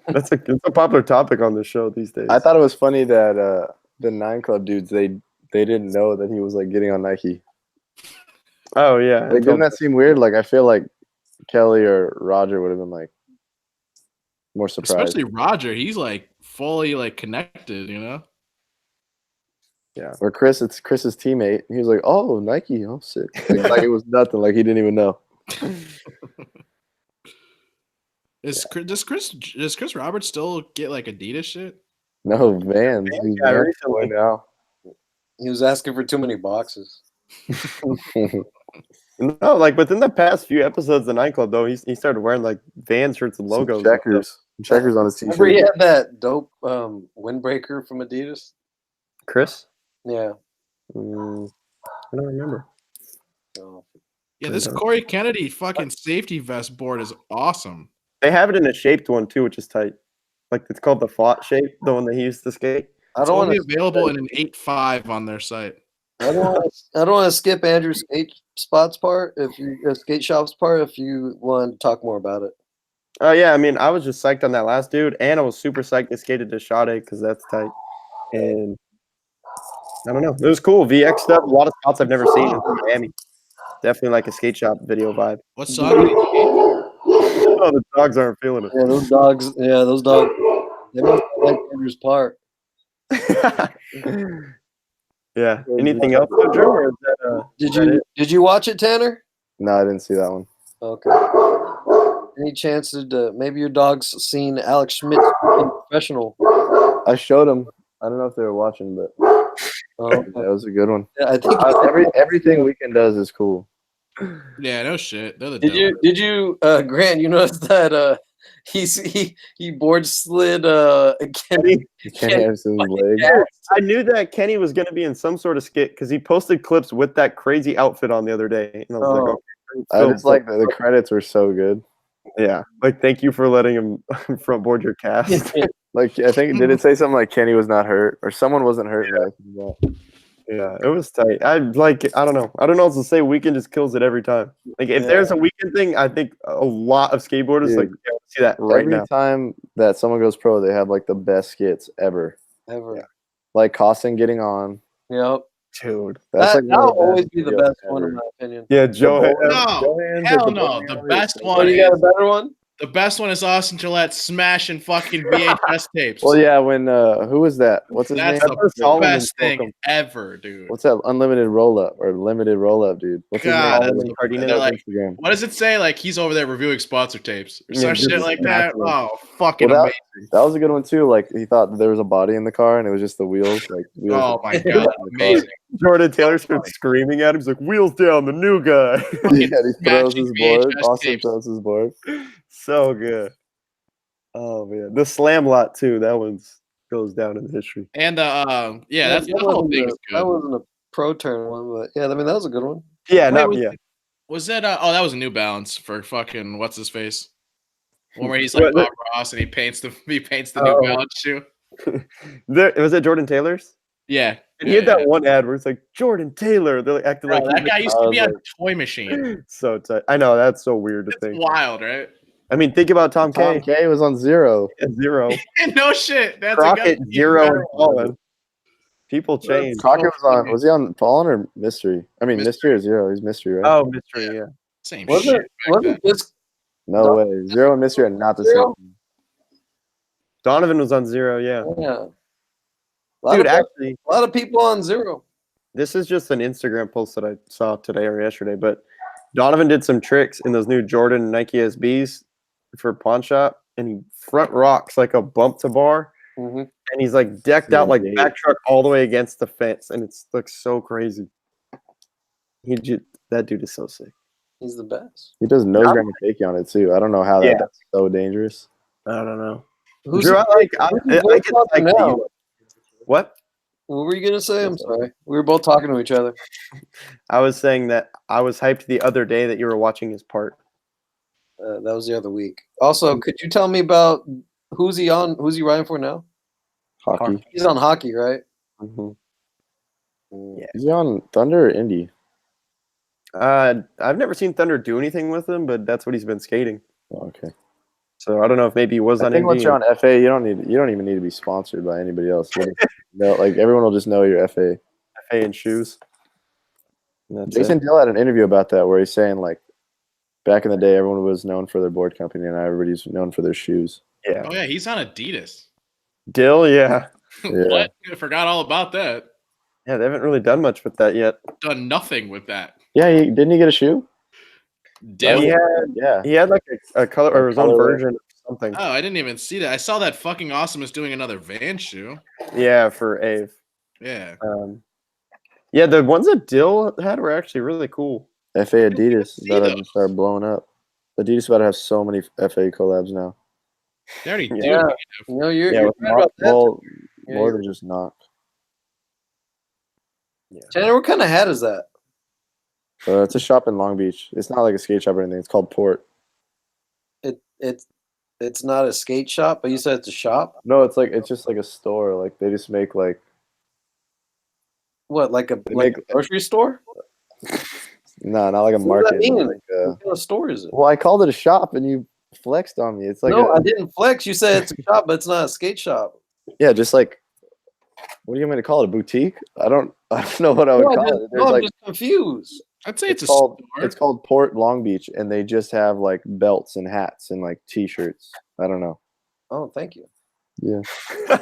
It's a popular topic on the show these days. I thought it was funny that the 9 Club dudes they didn't know that he was like getting on Nike. Oh yeah, Like, didn't that seem weird? Like I feel like Kelly or Roger would have been like more surprised. Especially Roger, he's like fully like connected, you know. yeah. Or Chris, it's Chris's teammate. He was like, "Oh, Nike, oh sick!" Like it was nothing. Like he didn't even know. Does Chris Roberts still get like Adidas shit? No, Vans. He's Yeah, Vans recently. boy now. He was asking for too many boxes. No, like within the past few episodes of Night Club, though, he started wearing like Van shirts and Some logos. checkers on his Remember he t-shirt. had that dope windbreaker from Adidas? Chris? Yeah. I don't remember. Oh. Yeah, this Corey Kennedy fucking safety vest board is awesome. They have it in a shaped one too, which is tight. Like it's called the Fought shape, the one that he used to skate. I It's don't only want available in an 8.5 on their site. I don't want to skip Andrew's skate spots part. If you skate shops part, if you want to talk more about it. Oh yeah, I mean, I was just psyched on that last dude, and I was super psyched to skate to Sade because that's tight. And I don't know, it was cool. VX stuff, a lot of spots I've never seen in Miami. Definitely like a skate shop video vibe. What song did he Oh, the dogs aren't feeling it. Yeah, those dogs. They must like Andrew's part. Yeah. Anything else, Drew? Or is that, Did you watch it, Tanner? No, I didn't see that one. Okay. Any chance to maybe your dog's seen Alex Schmidt in professional? I showed him. I don't know if they were watching, but that was a good one. Yeah, I think. Everything Weekend does is cool. Yeah, no shit. They're the Did you Grant? You noticed that he board slid Kenny. Kenny Anderson's leg. Yeah. I knew that Kenny was going to be in some sort of skit because he posted clips with that crazy outfit on the other day. And I was like, okay, I just like the credits were so good. yeah. Like, thank you for letting him front board your cast. Like I think did it say something like Kenny was not hurt or someone wasn't hurt? Yeah, it was tight. I don't know. I don't know what to say. Weekend just kills it every time. Like if there's a Weekend thing, I think a lot of skateboarders Dude, like see that right every now. time that someone goes pro, they have like the best skits ever. Ever. Like Costin getting on. Yep. Dude. That's like That'll one of the always best be the videos best one in ever. my opinion. Yeah, Joe. No, hell no. The best Oh, one you got a is better one? the best one is Austin Gillette smashing fucking VHS tapes. Well, yeah, when who was that? What's his That's name? the Solomon best spoke thing him. ever, dude. What's that unlimited roll up or limited roll up, dude? What's God, his Solomon name? Cardenas. they're like, Instagram. what does it say? Like he's over there reviewing sponsor tapes or Yeah, some just shit like that. smashing them. Oh, fucking Well, amazing. That was a good one too. Like he thought that there was a body in the car and it was just the wheels. Like wheels. Oh my god, amazing. Jordan Taylor starts screaming at him. He's like, "Wheels down, the new guy." Yeah, he throws his Smashing board. VHS Austin tapes. throws his board. So good. Oh man, the slam lot too. That one's goes down in history. And that's the whole thing is That good. wasn't a pro turn one, but yeah, I mean that was a good one. Yeah, Wait, was that that was a New Balance for fucking what's his face? One where he's like Bob Ross and he paints the New Balance shoe. Was it Jordan Taylor's? Yeah. And he had that one ad where it's like Jordan Taylor. They're like acting like that guy used to be I on was Toy Machine. so tight. I know that's so weird to It's think. wild, right? I mean, think about Tom Tom K. K was on zero. At zero. No shit. That's Crockett a zero and Colin. People change. Crockett was he on Fallen or Mystery? I mean, Mystery or Zero? He's Mystery, right? Oh, Mystery, yeah. Same Was shit. it? Was it just No way. Zero and Mystery are not the Zero? same. Donovan was on Zero, yeah. yeah? Dude, actually, a lot of people on Zero. this is just an Instagram post that I saw today or yesterday, but Donovan did some tricks in those new Jordan Nike SBs for pawn shop, and he front rocks like a bump to bar, Mm-hmm. and he's like decked out like back truck all the way against the fence, and it looks so crazy. That dude is so sick. He's the best. He does nose grind and fakie on it too. I don't know how that's so dangerous. I don't know. Who's Drew, I get talking psyched that now? you- What? What were you gonna say? I'm sorry. We were both talking to each other. I was saying that I was hyped the other day that you were watching his part. That was the other week. Also, could you tell me about who's he on? Who's he riding for now? Hockey. He's on hockey, right? Mm-hmm. Yeah. Is he on Thunder or Indy? I've never seen Thunder do anything with him, but that's what he's been skating. Oh, okay. So I don't know if maybe he was I on think Indy. once you're on FA, you don't even need to be sponsored by anybody else. Like everyone will just know you're FA. FA and shoes. And that's Jason it. Dill had an interview about that where he's saying like back in the day everyone was known for their board company and now everybody's known for their shoes. Yeah. Oh yeah, he's on Adidas. Dill, yeah. What? I forgot all about that. Yeah, they haven't really done much with that yet. Done nothing with that. Yeah, didn't he get a shoe? Dill. He had like a color or his own colorway. version of something. Oh, I didn't even see that. I saw that fucking Awesome is doing another Van shoe. Yeah, for Ave. Yeah. Yeah, the ones that Dill had were actually really cool. FA Adidas is see about to those. start blowing up. Adidas is about to have so many FA collabs now. They already do. Yeah. No, you're Yeah, right with about that. Well, Yeah, more you're- than just knock. Tanner, what kind of hat is that? It's a shop in Long Beach. It's not like a skate shop or anything. It's called Port. It's not a skate shop, but you said it's a shop. No, it's just like a store. Like they just make like What, like a make- grocery store? not like a What does that market. mean? Like, What kind of store is it? well, I called it a shop and you flexed on me. It's like No, I didn't flex. You said it's a shop, but it's not a skate shop. yeah, just like what do you want me to call it? A boutique? I don't know what I would call it. There's I'm like just confused. I'd say it's a called store. it's called Port Long Beach, and they just have like belts and hats and like T-shirts. I don't know. Oh, thank you. Yeah,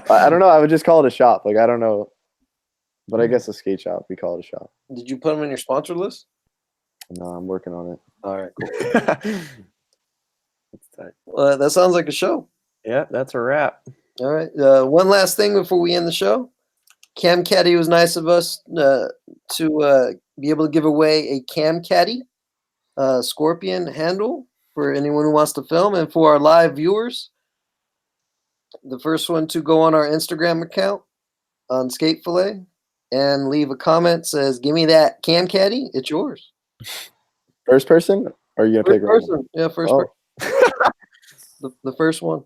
I don't know. I would just call it a shop. Like I don't know, but I guess a skate shop. We call it a shop. Did you put them in your sponsor list? No, I'm working on it. All right, cool. That's tight. Well, that sounds like a show. Yeah, that's a wrap. All right. One last thing before we end the show. Cam Caddy was nice of us to be able to give away a Cam Caddy Scorpion handle for anyone who wants to film, and for our live viewers, the first one to go on our Instagram account on Skate Fillet and leave a comment says, "Give me that Cam Caddy." It's yours. First person? Or are you gonna First pick random? person. Yeah, first Oh. person. The first one.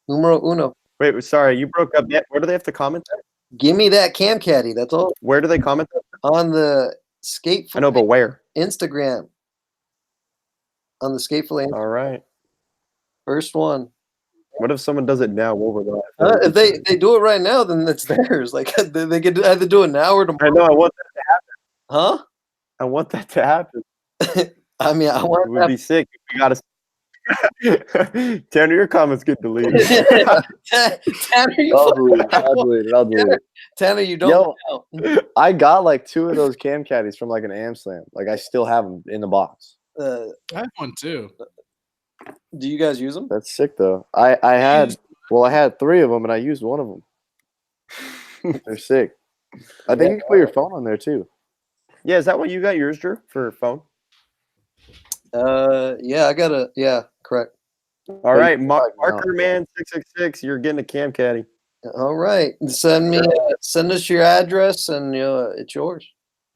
Numero uno. Wait, sorry, you broke up yet? Where do they have to comment that? Give me that Cam Caddy. That's all. Where do they comment that? On the Skate I know, but where? Instagram. On the Skate Fillet. All right. First one. What if someone does it now? What would If they do it right now, then it's theirs. Like they could either do it now or I tomorrow. know. I want Huh? I want that to happen. I mean, I It want would be sick. We gotta. Tanner, your comments get deleted. Tanner, you I'll delete it. I'll delete it. Tanner, you don't know. I got like 2 of those cam caddies from like an Am Slam. Like I still have them in the box. I have one too. Do you guys use them? That's sick though. I had 3 of them and I used one of them. They're sick. I think you can put your phone on there too. Yeah, is that what you got yours, Drew, for phone? Yeah, correct. All right, you can plug Marker now. Man 666. You're getting a cam caddy. All right. Send us your address and it's yours.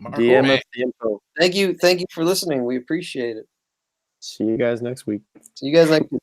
Marco DM Man. us the info. Thank you for listening. We appreciate it. See you guys next week. See you guys next week.